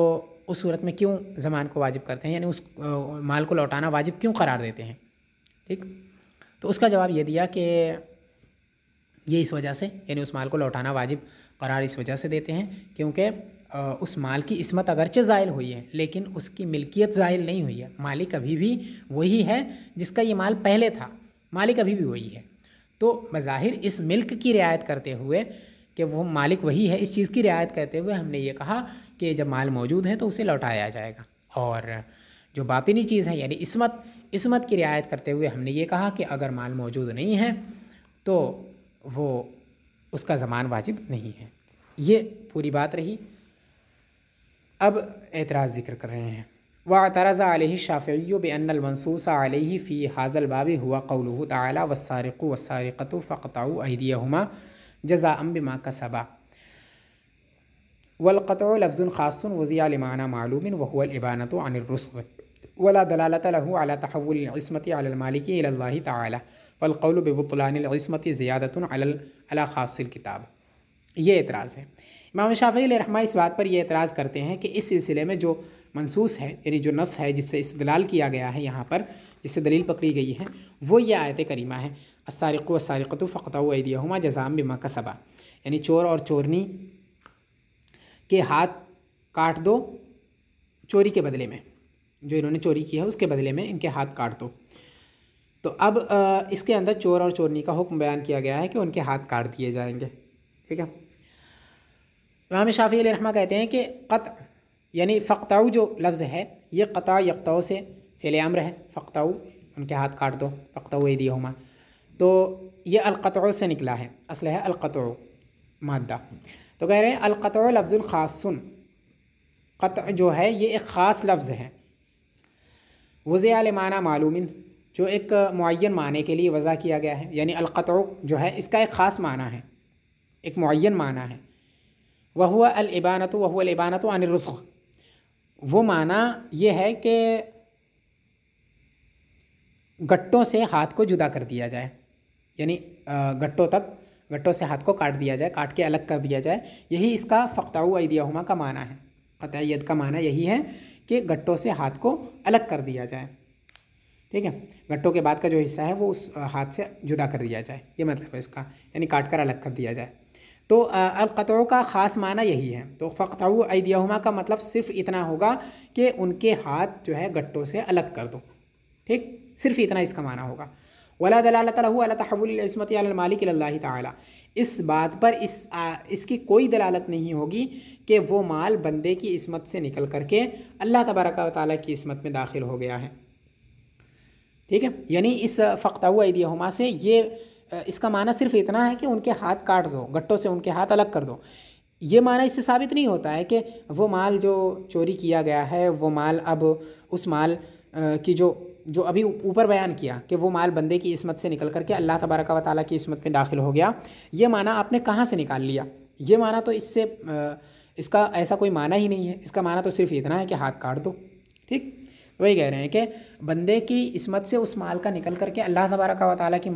उस सूरत में क्यों ज़मान को वाजिब करते हैं, यानी उस माल को लौटाना वाजिब क्यों करार देते हैं? ठीक, तो उसका जवाब ये दिया कि ये इस वजह से, यानी उस माल को लौटाना वाजिब करार इस वजह से देते हैं क्योंकि उस माल की इस्मत अगरचे ज़ाइल हुई है लेकिन उसकी मिल्कियत ज़ाइल नहीं हुई है। मालिक अभी भी वही है जिसका ये माल पहले था, मालिक अभी भी वही है। तो बज़ाहिर इस मिल्क की रियायत करते हुए कि वो मालिक वही है, इस चीज़ की रियायत करते हुए हमने ये कहा कि जब माल मौजूद है तो उसे लौटाया जाएगा। और जो बातिनी चीज़ है यानी इस्मत की रियायत करते हुए हमने ये कहा कि अगर माल मौजूद नहीं है तो वो उसका ज़मान वाजिब नहीं है। ये पूरी बात रही। अब एतराज़ ज़िक्र कर रहे हैं। वअतरज़ अलैहि शाफ़िई बिअन्नल मंसूस अलैहि फ़ी हाज़ल बाबि हुवा क़ौलुहु तआला वस्सारिक़ु वस्सारिक़तु फ़क़तऊ अयदियहुमा जज़ाअन बिमा कसबा वल लफ्ज़ुन ख़ास्सुन वज़िया लिमाना मालूमिन व हुवल इबानतु अनिर रुस्ग़ वला दलालत लहु अला तहव्वुलिल इस्मति अलल मालिकी इलल्लाहि तआला वल क़ौलु बिबुतलानिल इस्मति ज़ियादतुन अला ख़ास्सिल किताब। ये एतराज़ है। इमाम शाफ़िई रहमा इस बात पर ये एतराज़ करते हैं कि इस सिलसिले में जो मंसूस है, यानी जो नस है जिससे इस्तिदलाल किया गया है यहाँ पर, जिससे दलील पकड़ी गई है, वो ये आयत करीमा है अस्सारिक़ु वस्सारिक़तु फ़क़तऊ अयदियहुमा जज़ाअन बिमा कसबा, यानी चोर और चोरनी के हाथ काट दो चोरी के बदले में, जो इन्होंने चोरी की है उसके बदले में इनके हाथ काट दो। तो अब इसके अंदर चोर और चोरनी का हुक्म बयान किया गया है कि उनके हाथ काट दिए जाएंगे। ठीक है, इमाम शाफ़िई रहमा कहते हैं कि क़त यानी फ़क़तऊ जो लफ्ज़ है ये क़ता यक़तऊ से फ़िल अम्र है। फ़क़तऊ उनके हाथ काट दो, फ़क़तऊ अयदियहुमा, तो ये अलक़तऊ से निकला है, असल है अलक़तऊ मादा। तो कह रहे हैं अलक़तऊ लफ्ज़ुन ख़ास्सुन, क़त जो है ये एक ख़ास लफ्ज़ है। वज़िया लिमाना मालूमिन, जो एक मुअय्यन माने के लिए वज़ा किया गया है, यानी अलक़तऊ जो है इसका एक ख़ास माना है, एक मुअय्यन माना है। वहुवा अल इबानतु अनिर रुस्ग़, वो माना ये है कि गट्टों से हाथ को जुदा कर दिया जाए, यानी गट्टों से हाथ को काट दिया जाए, काट के अलग कर दिया जाए। यही इसका फ़क़तऊ अयदियहुमा का माना है। क़तई यद का माना यही है कि गट्टों से हाथ को अलग कर दिया जाए। ठीक है, गट्टों के बाद का जो हिस्सा है वो उस हाथ से जुदा कर दिया जाए, ये मतलब है इसका, यानी काट कर अलग कर दिया जाए। तो अलक़तउ का ख़ास माना यही है। तो फ़क़तउ अयदियहुमा का मतलब सिर्फ इतना होगा कि उनके हाथ जो है गट्टों से अलग कर दो, ठीक, सिर्फ इतना इसका माना होगा। वला दलालत लहू अला तहव्वुल इस्मति अल मालिक इलल्लाहि ताला, इस बात पर इसकी कोई दलालत नहीं होगी कि वो माल बंदे की इस्मत से निकल करके अल्लाह तबारक व तआला की इस्मत में दाखिल हो गया है, ठीक है। यानी इस फ़क़तउ अयदियहुमा से ये इसका माना सिर्फ इतना है कि उनके हाथ काट दो, गट्टों से उनके हाथ अलग कर दो। ये माना इससे साबित नहीं होता है कि वो माल जो चोरी किया गया है वो माल अब उस माल की जो अभी ऊपर बयान किया कि वो माल बंदे की इस्मत से निकल करके अल्लाह तबारक व तआला की इस्मत में दाखिल हो गया, ये माना आपने कहाँ से निकाल लिया? ये माना तो इससे इसका ऐसा कोई माना ही नहीं है। इसका माना तो सिर्फ इतना है कि हाथ काट दो, ठीक। वही कह रहे हैं कि बंदे की इस्मत से उस माल का निकल करके अल्लाह तबारक व तआला की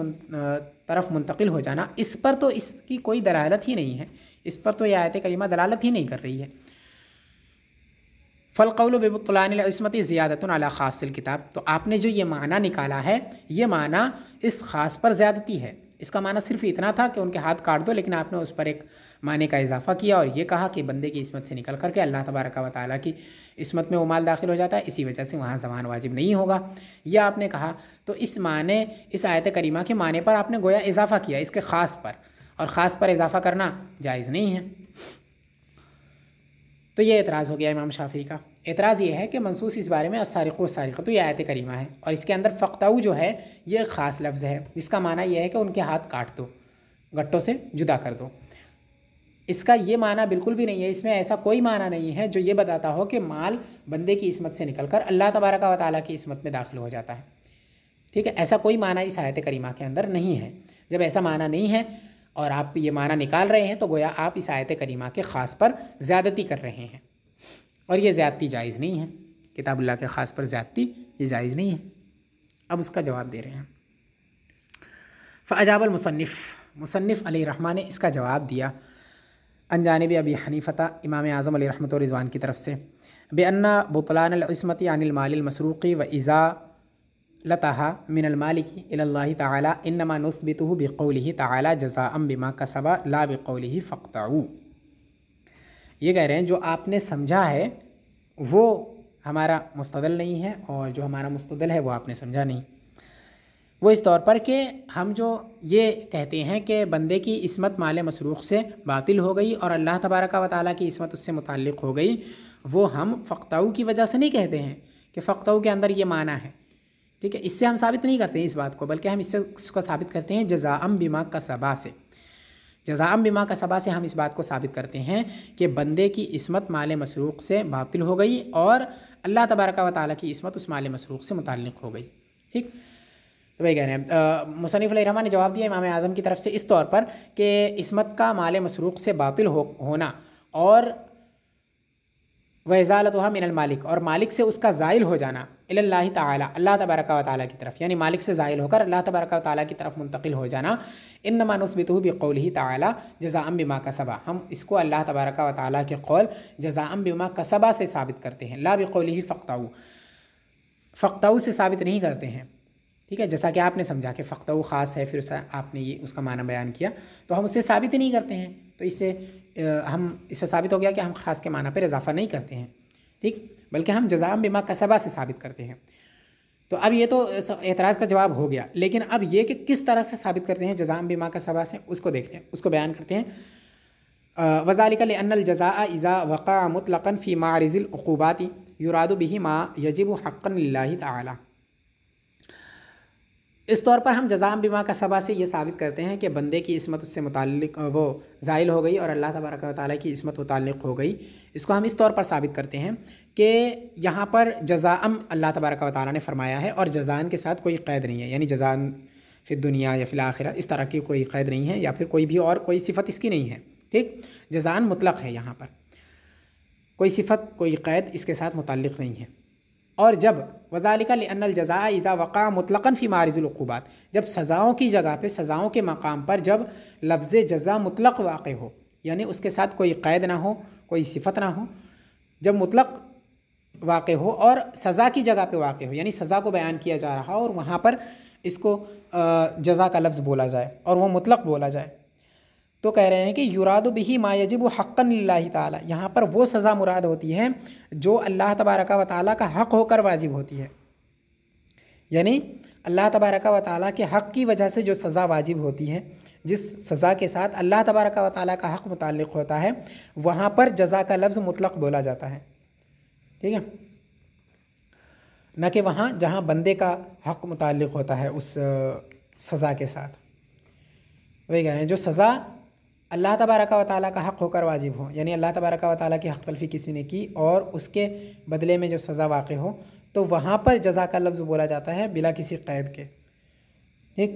तरफ मुंतकिल हो जाना, इस पर तो इसकी कोई दलालत ही नहीं है। इस पर तो यह आयत करीमा दलालत ही नहीं कर रही है। फ़ल क़ौलु बिबुत्लानिल इस्मति ज़ियादतुन अला ख़ासिल किताब, तो आपने जो ये माना निकाला है, ये माना इस ख़ास पर ज़्यादती है। इसका माना सिर्फ इतना था कि उनके हाथ काट दो, लेकिन आपने उस पर एक माने का इजाफ़ा किया और ये कहा कि बंदे की इस्मत से निकल करके अल्लाह तबारक व तआला की इस्मत में वो माल दाखिल हो जाता है, इसी वजह से वहाँ ज़मान वाजिब नहीं होगा, यह आपने कहा। तो इस माने, इस आयत करीमा के माने पर आपने गोया इजाफ़ा किया इसके ख़ास पर, और ख़ास पर इजाफ़ा करना जायज़ नहीं है। तो ये एतराज़ हो गया इमाम शाफ़ी का। एतराज़ ये है कि मनसूस इस बारे में अस्सारिक़ु वस्सारिक़तु, ये आयत करीमा है और इसके अंदर फ़क़तउ जो है ये ख़ास लफ्ज़ है, जिसका माना यह है कि उनके हाथ काट दो, गट्टों से जुदा कर दो। इसका ये माना बिल्कुल भी नहीं है, इसमें ऐसा कोई माना नहीं है जो ये बताता हो कि माल बंदे की इस्मत से निकल कर अल्लाह तबारक व तआला की इस्मत में दाखिल हो जाता है, ठीक है। ऐसा कोई माना इस आयत करीमा के अंदर नहीं है। जब ऐसा माना नहीं है और आप ये माना निकाल रहे हैं तो गोया आप इस आयत करीमा के ख़ास पर ज़्यादती कर रहे हैं, और ये ज़्यादती जायज़ नहीं है। किताबुल्लाह के ख़ास पर ज़्यादती ये जायज़ नहीं है। अब उसका जवाब दे रहे हैं। फ़अजाबल मुसन्निफ़ अलैहिर्रहमा ने इसका जवाब दिया अनजानिब अबी हनीफ़ता इमाम आज़म अलैहिर्रहमतुर रिज़वान की तरफ से, बेअन्ना बुतलान इस्मति अनिल मालिल मसरूक़ी व इज़ा लताहा मिनल मालिकी इलल्लाहि ताला इन्नमा नुस्बितुहु बिक़ौलिही ताला जज़ाअम बिमा कसबा ला बिक़ौलिही फ़क़तउ। ये कह रहे हैं जो आपने समझा है वो हमारा मुस्तदल नहीं है, और जो हमारा मुस्तदल है वो आपने समझा नहीं। वो इस तौर पर कि हम जो ये कहते हैं कि बंदे की इस्मत माल मसरूक़ से बातिल हो गई और अल्लाह तबारक व तआला की इस्मत उससे मुताल्लिक़ हो गई, वो हम फ़क़तउ की वजह से नहीं कहते हैं कि फ़क़तउ के अंदर ये माना है, ठीक है। इससे हम साबित नहीं करते हैं इस बात को, बल्कि हम इसको साबित करते हैं जज़ाअम बिमा कसबा से। जज़ाअम बिमा कसबा से हम इस बात को साबित करते हैं कि बंदे की इस्मत माल मसरूक़ से बातिल हो गई और अल्लाह तबारक व तआला की इस्मत उस माल मसरूक़ से मुताल्लिक़ हो गई, ठीक। तो वही कह रहे हैं मुसन्निफ़ अलैहिर्रहमा ने जवाब दिया इमाम आज़म की तरफ से इस तौर पर कि इस्मत का माल मसरूक़ से बातिल होना और व इज़ालतुहा मिनल मालिक, और मालिक से उसका ज़ाइल हो जाना, इलल्लाहि ताला अल्लाह तबारक व तआला की तरफ, यानी मालिक से ज़ाइल होकर अल्लाह तबारक व तआला की तरफ मुंतकिल हो जाना। इन्नमा नुस्बितुहु बिक़ौलिही ताला जज़ाअम बिमा कसबा, हम इसको अल्लाह तबारक व तआला के कौल जज़ाअम बिमा कसबा से साबित करते हैं, ला बिक़ौलिही फ़क़तउ, फ़क़तउ से साबित नहीं करते हैं, ठीक है। जैसा कि आपने समझा कि फ़क़तउ ख़ास है, फिर आपने ये उसका माना बयान किया, तो हम उससे साबित ही नहीं करते हैं। तो इससे साबित हो गया कि हम ख़ास के माना पर इजाफ़ा नहीं करते हैं, ठीक, बल्कि हम जज़ाअम बिमा कसबा से साबित करते हैं। तो अब ये तो एतराज़ का जवाब हो गया, लेकिन अब ये कि किस तरह से साबित करते हैं जज़ाअम बिमा कसबा से, उसको देखते हैं, उसको बयान करते हैं। वज़ालिका लिअन्नल जज़ाअ इज़ा वक़अ मुतलक़न फ़ी मारिज़िल उक़ूबाति युरादु बिही मा यजिबु हक़्क़न लिल्लाहि ताला। इस तौर पर हम जज़ाअम बिमा कसबा से ये साबित करते हैं कि बंदे की इस्मत उससे मुताल्लिक़ वो ज़ाइल हो गई और अल्लाह तबारक व तआला की इस्मत मुताल्लिक़ हो गई। इसको हम इस तौर पर साबित करते हैं कि यहाँ पर जज़ाअम अल्लाह तबारक व तआला ने फ़रमाया है और जज़ान के साथ कोई क़ैद नहीं है, यानी जज़ान फ़िद दुनिया या फ़िल आखिरह इस तरह की कोई क़ैद नहीं है, या फिर कोई भी और कोई सिफ़त इसकी नहीं है, ठीक। जज़ान मुतलक़ है, यहाँ पर कोई सिफ़त कोई क़ैद इसके साथ मुताल्लिक़ नहीं है। और जब वज़ालिका लिअन्नल जज़ाअ इज़ा वक़अ मुतलक़न फ़ी मारिज़िल उक़ूबात, जब सज़ाओं की जगह पे, सज़ाओं के मकाम पर जब लफ्ज़ जज़ा मुतलक़ वाक़ हो, यानी उसके साथ कोई क़ैद ना हो, कोई सिफ़त ना हो, जब मुतलक़ वाक़ हो और सज़ा की जगह पे वाक़ हो, यानी सज़ा को बयान किया जा रहा और वहाँ पर इसको जज़ा का लफ्ज़ बोला जाए और वो मुतलक़ बोला जाए। तो कह रहे हैं कि युरादु बिही मा यजिबु हक़्क़न लिल्लाहि ताला, यहाँ पर वो सज़ा मुराद होती है जो अल्लाह तबारका व ताला का हक़ होकर वाजिब होती है, यानी अल्लाह तबारका व ताला के हक़ की वजह से जो सज़ा वाजिब होती है, जिस सज़ा के साथ अल्लाह तबारका व ताला का हक़ मुताल्लिक़ होता है, वहाँ पर जज़ा का लफ्ज़ मुतलक़ बोला जाता है। ठीक है, न कि वहाँ जहाँ बंदे का हक़ मुताल्लिक़ होता है उस सज़ा के साथ। वही कह रहे हैं जो सज़ा अल्लाह तबारका व ताला का हक़ होकर वाजिब हो, यानी अल्लाह तबारका व ताला की हक़ तलफ़ी किसी ने की और उसके बदले में जो सज़ा वाक़ हो, तो वहाँ पर जज़ा का लफ्ज़ बोला जाता है बिला किसी क़ैद के। ठीक,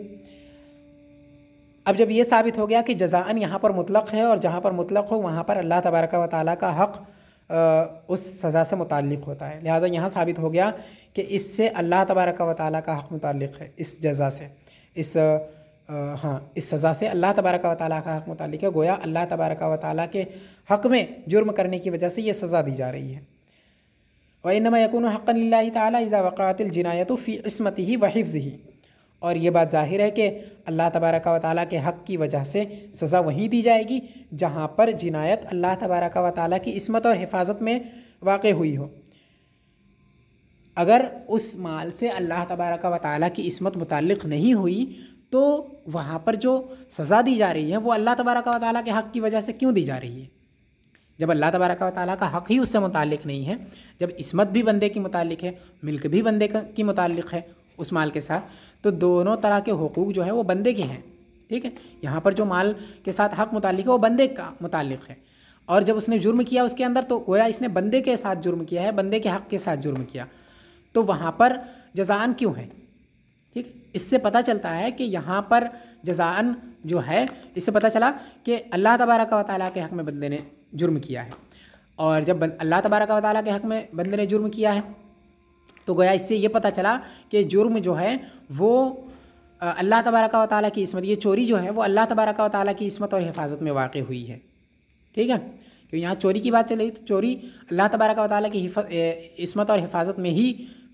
अब जब ये साबित हो गया कि जज़ाअन यहाँ पर मुतलक़ है और जहाँ पर मुतलक़ हो वहाँ पर अल्लाह तबारका व ताला का हक़ उस सज़ा से मुताल्लिक़ होता है, लिहाजा यहाँ साबित हो गया कि इससे अल्लाह तबारका व ताला का हक़ मुताल्लिक़ है, इस जज़ा से, इस सज़ा से अल्लाह तबारका व ताला का हक़ मुताल्लिक़ है। गोया अल्लाह तबारका व ताला के हक़ में जुर्म करने की वजह से ये सज़ा दी जा रही है। व इन्नमा यकूनु हक़्क़न लिल्लाहि ताला इज़ा वक़अतिल जिनायतु फ़ी इस्मतिही व हिफ़्ज़िही, और ये बात ज़ाहिर है कि अल्लाह तबारका व ताला के हक़ की वजह से सज़ा वहीं दी जाएगी जहाँ पर जिनायत अल्लाह तबारका व ताला की इस्मत और हिफाजत में वाक़ हुई हो। अगर उस माल से अल्लाह तबारका व ताला की इस्मत मुताल्लिक़ नहीं हुई तो वहाँ पर जो सज़ा दी जा रही है वो अल्लाह तबारका व ताला के हक़ की वजह से क्यों दी जा रही है? जब अल्लाह तबारका व ताला का हक़ ही उससे मुताल्लिक़ नहीं है, जब इस्मत भी बंदे की मुताल्लिक़ है, मिल्क भी बंदे की मुताल्लिक़ है उस माल के साथ, तो दोनों तरह के हुकूक जो है वो बंदे के हैं। ठीक है, यहाँ पर जो माल के साथ हक़ मुताल्लिक़ है वो बंदे का मुताल्लिक़ है, और जब उसने जुर्म किया उसके अंदर तो गोया इसने बंदे के साथ जुर्म किया है, बंदे के हक़ के साथ जुर्म किया, तो वहाँ पर जज़ाअन क्यों है? ठीक, इससे पता चलता है कि यहाँ पर जज़ाअन जो है, इससे पता चला कि अल्लाह तबारका व ताला के हक़ में बंदे ने जुर्म किया है, और जब अल्लाह तबारका व ताला के हक़ में बंदे ने जुर्म किया है तो गोया इससे ये पता चला कि जुर्म जो है वो अल्लाह तबारका व ताला की इस्मत, ये चोरी जो है वो अल्लाह तबारका व ताला की इस्मत और हिफाजत में वाक़ हुई है। ठीक है, क्योंकि यहाँ चोरी की बात चल रही, तो चोरी अल्लाह तबारका व ताला की इस्मत और हिफाजत में ही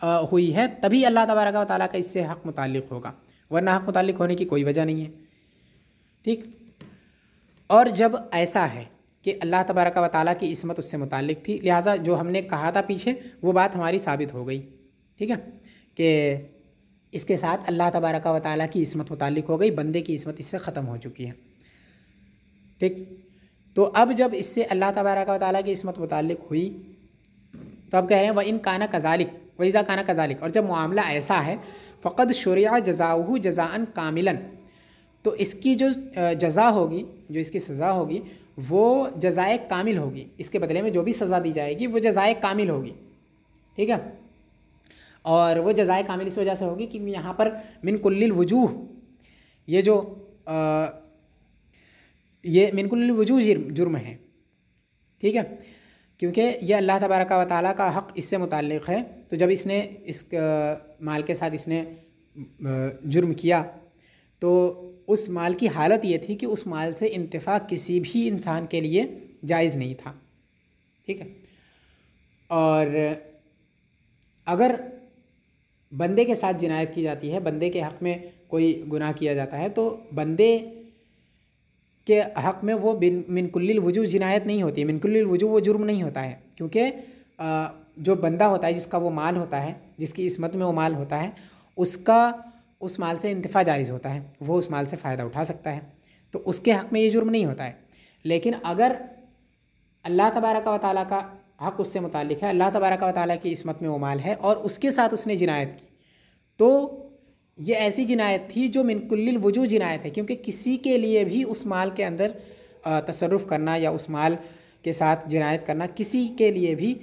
हुई है, तभी अल्लाह तबारका व ताला का इससे हक़ मुताल्लिक़ होगा, वरना हक़ मुताल्लिक़ होने की कोई वजह नहीं है। ठीक, और जब ऐसा है कि अल्लाह तबारका व ताला की इस्मत उससे मुताल्लिक़ थी, लिहाजा जो हमने कहा था पीछे वो बात हमारी साबित हो गई। ठीक है, कि इसके साथ अल्लाह तबारका व ताला की इस्मत मुताल्लिक़ हो गई, बंदे की इस्मत इससे ख़त्म हो चुकी है। ठीक, तो अब जब इससे अल्लाह तबारका व ताला की इस्मत मुताल्लिक़ हुई तो अब कह रहे हैं व इन काना कज़ालिक व इज़ा काना कज़ालिक, और जब मामला ऐसा है फ़क़द शुरिया जज़ाउहु जज़ाअन कामिलन, तो इसकी जो जज़ा होगी, जो इसकी सज़ा होगी वो जज़ाए कामिल होगी, इसके बदले में जो भी सज़ा दी जाएगी वो जज़ाए कामिल होगी। ठीक है, और वो जज़ाए कामिल इस वजह से होगी कि यहाँ पर मिन कुल्लिल वजूह, ये जो ये मिन कुल्लिल वजूह जुर्म है। ठीक है, क्योंकि ये अल्लाह तबारका व ताला का हक़ इससे मुताल्लिक़ है, तो जब इसने इस माल के साथ इसने जुर्म किया तो उस माल की हालत ये थी कि उस माल से इंतिफा किसी भी इंसान के लिए जायज़ नहीं था। ठीक है, और अगर बंदे के साथ जिनायत की जाती है, बंदे के हक़ में कोई गुनाह किया जाता है, तो बंदे के हक़ में वो मिन कुल्लिल वजूह जिनायत नहीं होती है, मिन कुल्लिल वजूह वो जुर्म नहीं होता है, क्योंकि जो बंदा होता है, जिसका वो माल होता है, जिसकी इस्मत में वो माल होता है, उसका उस माल से इंतिफा जायज़ होता है, वो उस माल से फ़ायदा उठा सकता है, तो उसके हक़ में ये जुर्म नहीं होता है। लेकिन अगर अल्लाह तबारका व ताला का हक़ उससे मुताल्लिक़ है, अल्लाह तबारका व ताला की इस्मत में वो माल है और उसके साथ उसने जिनायत की, तो ये ऐसी जिनायत थी जो मिन कुल्लिल वजूह जिनायत है, क्योंकि किसी के लिए भी उस माल के अंदर तसर्रुफ़ करना या उस माल के साथ जिनायत करना, किसी के लिए भी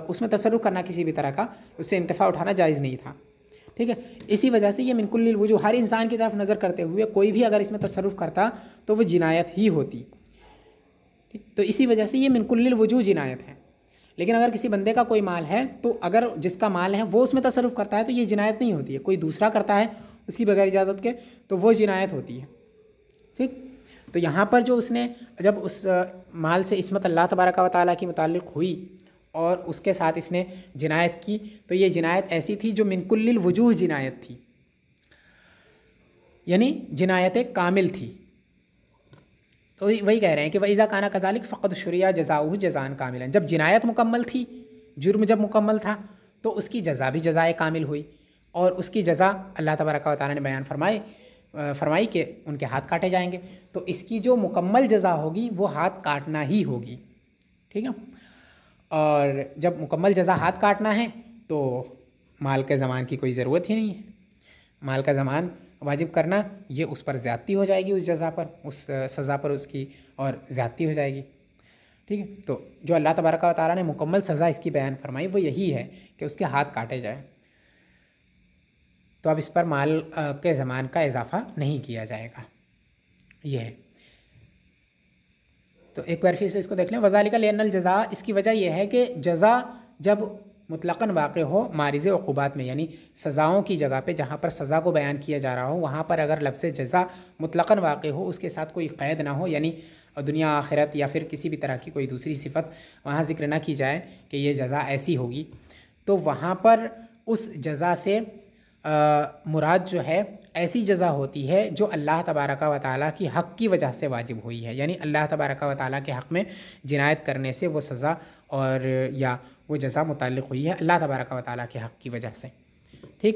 उसमें तसर्रुफ़ करना किसी भी तरह का, उससे इंतिफा उठाना जायज़ नहीं था। ठीक है, इसी वजह से ये मिन कुल्लिल वजूह, हर इंसान की तरफ नज़र करते हुए कोई भी अगर इसमें तसर्रुफ़ करता तो वो जिनायत ही होती। ठीक, तो इसी वजह से ये मिन कुल्लिल वजूह जिनायत है। लेकिन अगर किसी बंदे का कोई माल है, तो अगर जिसका माल है वो उसमें तसर्रुफ़ करता है तो ये जिनायत नहीं होती है, कोई दूसरा करता है उसकी बगैर इजाज़त के तो वो जिनायत होती है। ठीक, तो यहाँ पर जो उसने जब उस माल से इस्मत अल्लाह तबारका व ताला की मुताल्लिक़ हुई और उसके साथ इसने जिनायत की, तो ये जिनायत ऐसी थी जो मिन कुल्लिल वजूह जिनायत थी, यानी जिनायत कामिल थी। तो वही कह रहे हैं कि वइज़ा काना कज़ालिक फ़क़द शुरिया जज़ाउहु जज़ान कामिलन, जब जिनायत मुकम्मल थी, जुर्म जब मुकम्मल था, तो उसकी जज़ा भी जज़ाए कामिल हुई, और उसकी जज़ा अल्लाह तबारक व तआला ने बयान फरमाई कि उनके हाथ काटे जाएंगे। तो इसकी जो मुकम्मल जज़ा होगी वो हाथ काटना ही होगी, ठीक है। और जब मुकम्मल जज़ा हाथ काटना है तो माल के ज़मान की कोई ज़रूरत ही नहीं है। माल का ज़मान वाजिब करना ये उस पर ज़्यादती हो जाएगी, उस जज़ा पर, उस सज़ा पर उसकी, और ज़्यादती हो जाएगी, ठीक है। तो जो अल्लाह तबारक व तआला ने मुकम्मल सज़ा इसकी बयान फरमाई वो यही है कि उसके हाथ काटे जाए। तो अब इस पर माल के ज़मान का इजाफ़ा नहीं किया जाएगा, ये है। तो एक बार फिर से इसको देख लें। वज़ालिका लिअन्नल जज़ा, इसकी वजह यह है कि जज़ा जब मुतलक़न वाक़ हो मारिज़ उक़ूबात में, यानी सज़ाओं की जगह पे जहाँ पर सज़ा को बयान किया जा रहा हो वहाँ पर अगर लफ्ज़ जज़ा मुतलक़न वाक़ हो, उसके साथ कोई क़ैद ना हो, यानी दुनिया आखिरत या फिर किसी भी तरह की कोई दूसरी सिफ़त वहाँ ज़िक्र ना की जाए कि ये जज़ा ऐसी होगी, तो वहाँ पर उस जज़ा से मुराद जो है ऐसी जज़ा होती है जो अल्लाह तबारक व तआला की हक़ की वजह से वाजिब हुई है, यानी अल्लाह तबारक व तआला के हक़ में जिनायत करने से वो सज़ा और या वो जज़ा मुताल्लिक़ हुई है अल्लाह तबारक व तआला के हक़ की वजह से, ठीक।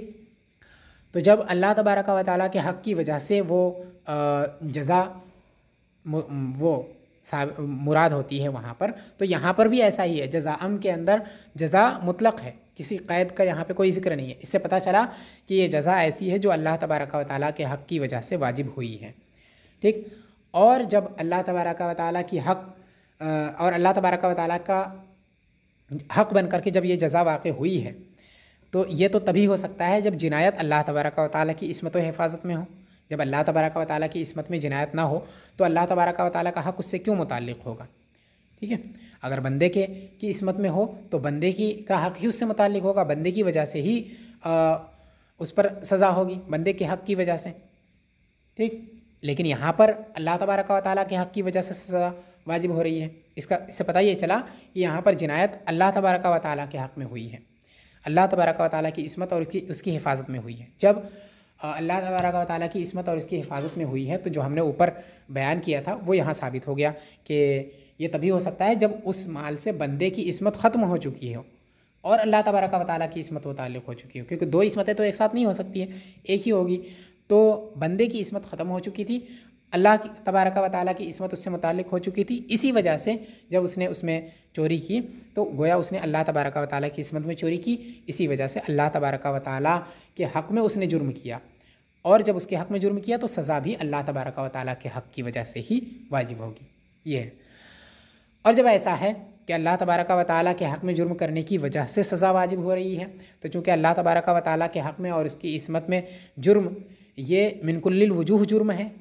तो जब अल्लाह तबारक व तआला के हक़ की वजह से वो जज़ा वो मुराद होती है वहाँ पर, तो यहाँ पर भी ऐसा ही है। जज़ाअम के अंदर जज़ा मुतलक़ है, किसी क़ैद का यहाँ पे कोई ज़िक्र नहीं है। इससे पता चला कि ये जज़ा ऐसी है जो अल्लाह तबारक व तआला के हक़ की वजह से वाजिब हुई है, ठीक। और जब अल्लाह तबारक व तआला की हक़ और अल्लाह तबारक व तआला का हक़ बन कर के जब ये जज़ा वाक़ हुई है, तो ये तो तभी हो सकता है जब जिनायत अल्लाह तबारक व तआला की इस्मत व हिफाजत में हो। जब अल्लाह तबारक व तआला की इस्मत में जिनायत ना हो तो अल्लाह तबारक व तआला का हक़ उससे क्यों मुताल्लिक़ होगा, ठीक है। अगर बंदे की इस्मत में हो तो बंदे की का हक़ ही उससे मुताल्लिक़ होगा, बंदे की वजह से ही उस पर सज़ा होगी, बंदे के हक़ की वजह से, ठीक। लेकिन यहाँ पर अल्लाह तबारक व तआला के हक़ की वजह से सज़ा वाजिब हो रही है। इससे पता ये चला कि यहाँ पर जिनायत अल्लाह तबारक व तआला के हक़ में हुई है, अल्लाह तबारक व तआला की इस्मत और उसकी हिफाजत में हुई है। जब अल्लाह तबारक व तआला की इस्मत और इसकी हिफाजत में हुई है तो जो हमने ऊपर बयान किया था वो यहाँ साबित हो गया कि ये तभी हो सकता है जब उस माल से बंदे की इस्मत ख़त्म हो चुकी हो और अल्लाह तबारक व तआला की इस्मत मुताल्लिक़ हो चुकी हो, क्योंकि दो इस्मतें तो एक साथ नहीं हो सकती हैं, एक ही होगी। तो बंदे की इस्मत ख़त्म हो चुकी थी, अल्लाह की तबारक व तआला की इस्मत उससे मुताल्लिक़ हो चुकी थी, इसी वजह से जब उसने उसमें चोरी की तो गोया उसने अल्लाह तबारक व तआला की इस्मत में चोरी की, इसी वजह से अल्लाह तबारक व तआला के हक़ में उसने जुर्म किया, और जब उसके हक़ में जुर्म किया तो सज़ा भी अल्लाह तबारक व तआला के हक़ की वजह से ही वाजिब होगी, ये है। और जब ऐसा है कि अल्लाह तबारक व तआला के हक़ में जुर्म करने की वजह से सज़ा वाजिब हो रही है, तो चूँकि अल्लाह तबारक व तआला के हक़ में और इसकी इस्मत में जुर्म ये मिन कुल्लिल वजूह जुर्म है,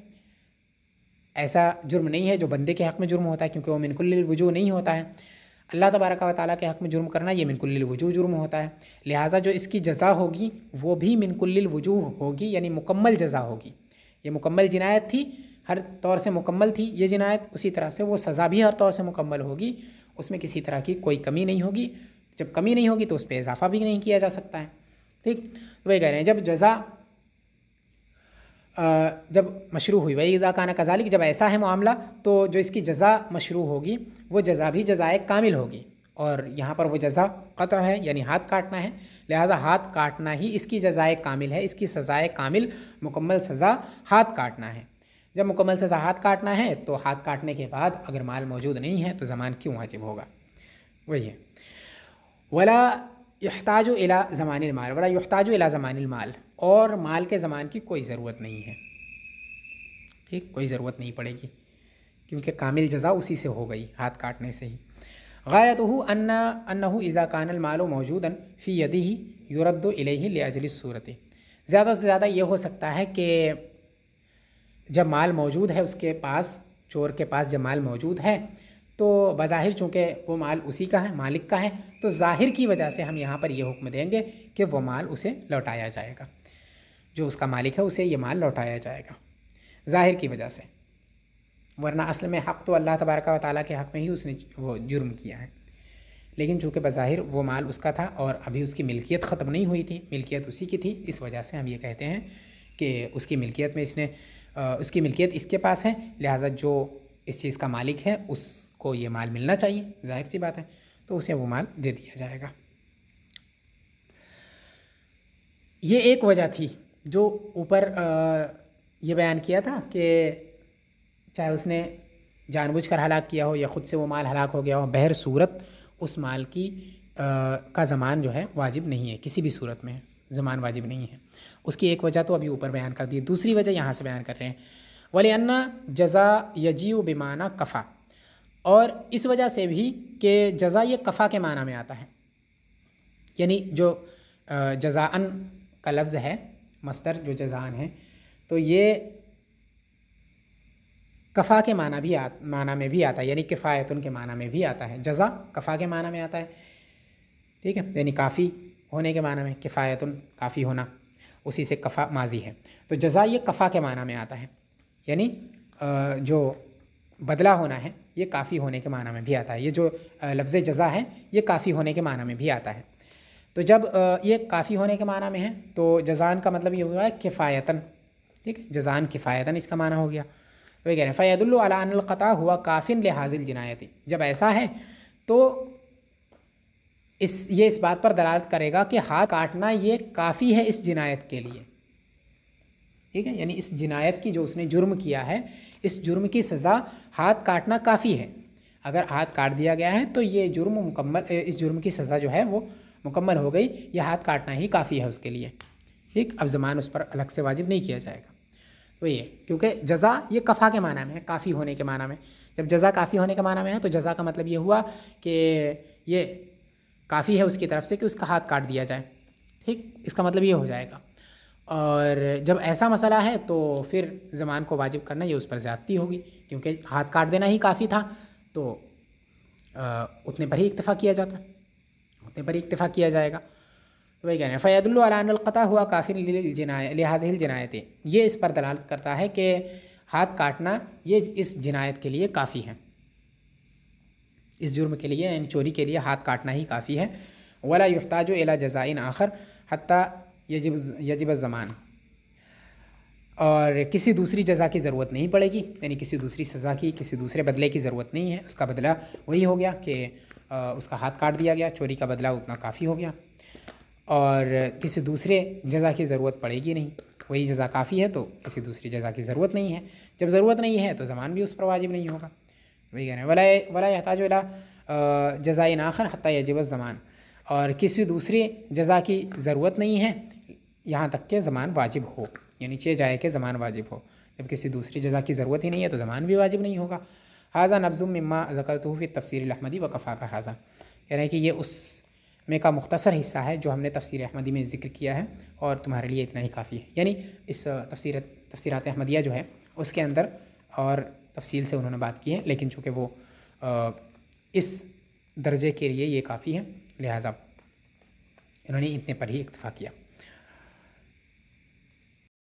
ऐसा जुर्म नहीं है जो बंदे के हक़ में जुर्म होता है, क्योंकि वो मिन कुल्लिल वजूह नहीं होता है। अल्लाह तबारक व तआला के हक़ में जुर्म करना ये मिन कुल्लिल वजूह जुर्म होता है, लिहाजा जो इसकी जज़ा होगी वो भी मिन कुल्लिल वजूह होगी, यानी मुकम्मल जज़ा होगी। ये मुकम्मल जिनायत थी, हर तौर से मुकम्मल थी ये जिनायत, उसी तरह से वो सज़ा भी हर तौर से मुकम्मल होगी, उसमें किसी तरह की कोई कमी नहीं होगी। जब कमी नहीं होगी तो उस पर इजाफ़ा भी नहीं किया जा सकता है, ठीक। तो वही कह रहे हैं जब जज़ा जब मशरू हुई, वही इज़ा काना कज़ालिक, जब ऐसा है मामला तो जो इसकी जज़ा मशरू होगी वो जज़ा भी जज़ाए कामिल होगी, और यहाँ पर वो जज़ा क़त्अ है यानी हाथ काटना है, लिहाजा हाथ काटना ही इसकी जज़ाए कामिल है, इसकी सज़ाए कामिल मुकम्मल सज़ा हाथ काटना है। जब मुकम्मल सज़ा हाथ काटना है तो हाथ काटने के बाद अगर माल मौजूद नहीं है तो ज़मान क्यों वाजिब होगा, वही है। वला युहताजु इला ज़मानिल माल, वला युहताजु इला ज़मानिल माल, और माल के ज़मान की कोई ज़रूरत नहीं है, ठीक, कोई ज़रूरत नहीं पड़ेगी, क्योंकि कामिल जज़ा उसी से हो गई, हाथ काटने से ही। गायतुहु अन्नहु इज़ा कानल मालो मौजूदन फ़ी यदिही युरद्दु इलैहि लिअजलि सूरति, ज़्यादा से ज़्यादा ये हो सकता है कि जब माल मौजूद है उसके पास, चोर के पास जब माल मौजूद है तो बज़ाहिर चूँकि वो माल उसी का है, मालिक का है, तो ज़ाहिर की वजह से हम यहाँ पर ये हुक्म देंगे कि वो माल उसे लौटाया जाएगा, जो उसका मालिक है उसे ये माल लौटाया जाएगा ज़ाहिर की वजह से, वरना असल में हक़ तो अल्लाह तबारक व तआला के हक़ में ही उसने वो जुर्म किया है। लेकिन चूँकि बज़ाहिर वो माल उसका था और अभी उसकी मिल्कियत ख़त्म नहीं हुई थी, मिल्कियत उसी की थी, इस वजह से हम ये कहते हैं कि उसकी मिल्कियत में उसकी मिल्कियत इसके पास है, लिहाजा जो इस चीज़ का मालिक है उसको ये माल मिलना चाहिए, ज़ाहिर सी बात है, तो उसे वो माल दे दिया जाएगा। ये एक वजह थी जो ऊपर ये बयान किया था कि चाहे उसने जानबूझकर हलाक किया हो या ख़ुद से वो माल हलाक हो गया हो, बहर सूरत उस माल की का ज़मान जो है वाजिब नहीं है, किसी भी सूरत में ज़मान वाजिब नहीं है। उसकी एक वजह तो अभी ऊपर बयान कर दी, दूसरी वजह यहाँ से बयान कर रहे हैं, वली अन्ना जज़ा यजीउ बिमाना कफ़ा, और इस वजह से भी कि जज़ा ये कफ़ा के माना में आता है, यानी जो जज़ाअन का लफ्ज़ है, मस्तर जो जज़ाअन है, तो ये कफ़ा के माना में भी आता है, यानी किफ़ायतुन के माना में भी आता है। जज़ा कफ़ा के माना में आता है, ठीक है, यानी काफ़ी होने के माना में, किफ़ायतुन काफ़ी होना, उसी से कफ़ा माजी है, तो जज़ा ये कफ़ा के माना में आता है, यानी जो बदला होना है ये काफ़ी होने के माना में भी आता है। ये जो लफ्ज़ जज़ा है ये काफ़ी होने के माना में भी आता है। तो जब ये काफ़ी होने के माना में है तो जज़ान का मतलब ये हुआ है किफ़ायतन, ठीक है, जज़ान किफ़ायतन इसका माना हो गया। तो ये कह रहे हैं फ़यदुल्लु अला अन्नल क़ता हुआ काफ़िन लिहाज़िल जिनायती, जब ऐसा है तो ये इस बात पर दलालत करेगा कि हाथ काटना ये काफ़ी है इस जिनायत के लिए, ठीक है, यानी इस जिनायत की जो उसने जुर्म किया है, इस जुर्म की सज़ा हाथ काटना काफ़ी है। अगर हाथ काट दिया गया है तो ये जुर्म मुकम्मल, इस जुर्म की सज़ा जो है वो मुकम्मल हो गई, यह हाथ काटना ही काफ़ी है उसके लिए, ठीक। अब ज़मान उस पर अलग से वाजिब नहीं किया जाएगा। तो ये क्योंकि जज़ा ये कफ़ा के माना में है, काफ़ी होने के माना में, जब जज़ा काफ़ी होने के माना में है तो जज़ा का मतलब ये हुआ कि ये काफ़ी है उसकी तरफ से कि उसका हाथ काट दिया जाए, ठीक, इसका मतलब ये हो जाएगा। और जब ऐसा मसला है तो फिर ज़मान को वाजिब करना ये उस पर ज़्यादती होगी, क्योंकि हाथ काट देना ही काफ़ी था तो उतने पर ही इक्तफ़ा किया जाता, उतने पर ही इक्तफ़ा किया जाएगा। तो वही कह रहे हैं फ़यदुल्लु अला अन्नल क़ता हुआ काफ़िन लिहाज़िल जिनायत, ये इस पर दलालत करता है कि हाथ काटना ये इस जिनायत के लिए काफ़ी है, इस जुर्म के लिए यानी चोरी के लिए हाथ काटना ही काफ़ी है। वला युहताजु इला जज़ाइन आखर हत्ता यजिब ज़मान, और किसी दूसरी जज़ा की ज़रूरत नहीं पड़ेगी, यानी किसी दूसरी सज़ा की, किसी दूसरे बदले की ज़रूरत नहीं है। उसका बदला वही हो गया कि उसका हाथ काट दिया गया, चोरी का बदला उतना काफ़ी हो गया, और किसी दूसरे जज़ा की ज़रूरत पड़ेगी नहीं, वही जज़ा काफ़ी है तो किसी दूसरी जज़ा की ज़रूरत नहीं है। जब ज़रूरत नहीं है तो ज़मान भी उस पर वाजिब नहीं होगा। वही कह रहे हैं वला यहताजु इला जज़ाइन आखर हत्ता यजिब ज़मान, और किसी दूसरी जज़ा की ज़रूरत नहीं है यहाँ तक कि ज़मान वाजिब हो, यानी चे जाए कि ज़मान वाजिब हो। जब किसी दूसरी जज़ा की ज़रूरत ही नहीं है तो ज़मान भी वाजिब नहीं होगा। हाज़ा नब्ज़ुम मिम्मा ज़करतुहु फ़ी तफ़सीर अहमदी व कफ़ा का हाज़ा, कह रहे हैं कि ये उस में का मुख्तसर हिस्सा है जो हमने तफ़सीर अहमदी में ज़िक्र किया है और तुम्हारे लिए इतना ही काफ़ी है। यानी इस तफ़सीरात अहमदिया जो है उसके अंदर और तफसील से उन्होंने बात की है, लेकिन चूँकि वो इस दर्जे के लिए ये काफ़ी है, लिहाजा इन्होंने इतने पर ही इक्तफ़ा किया।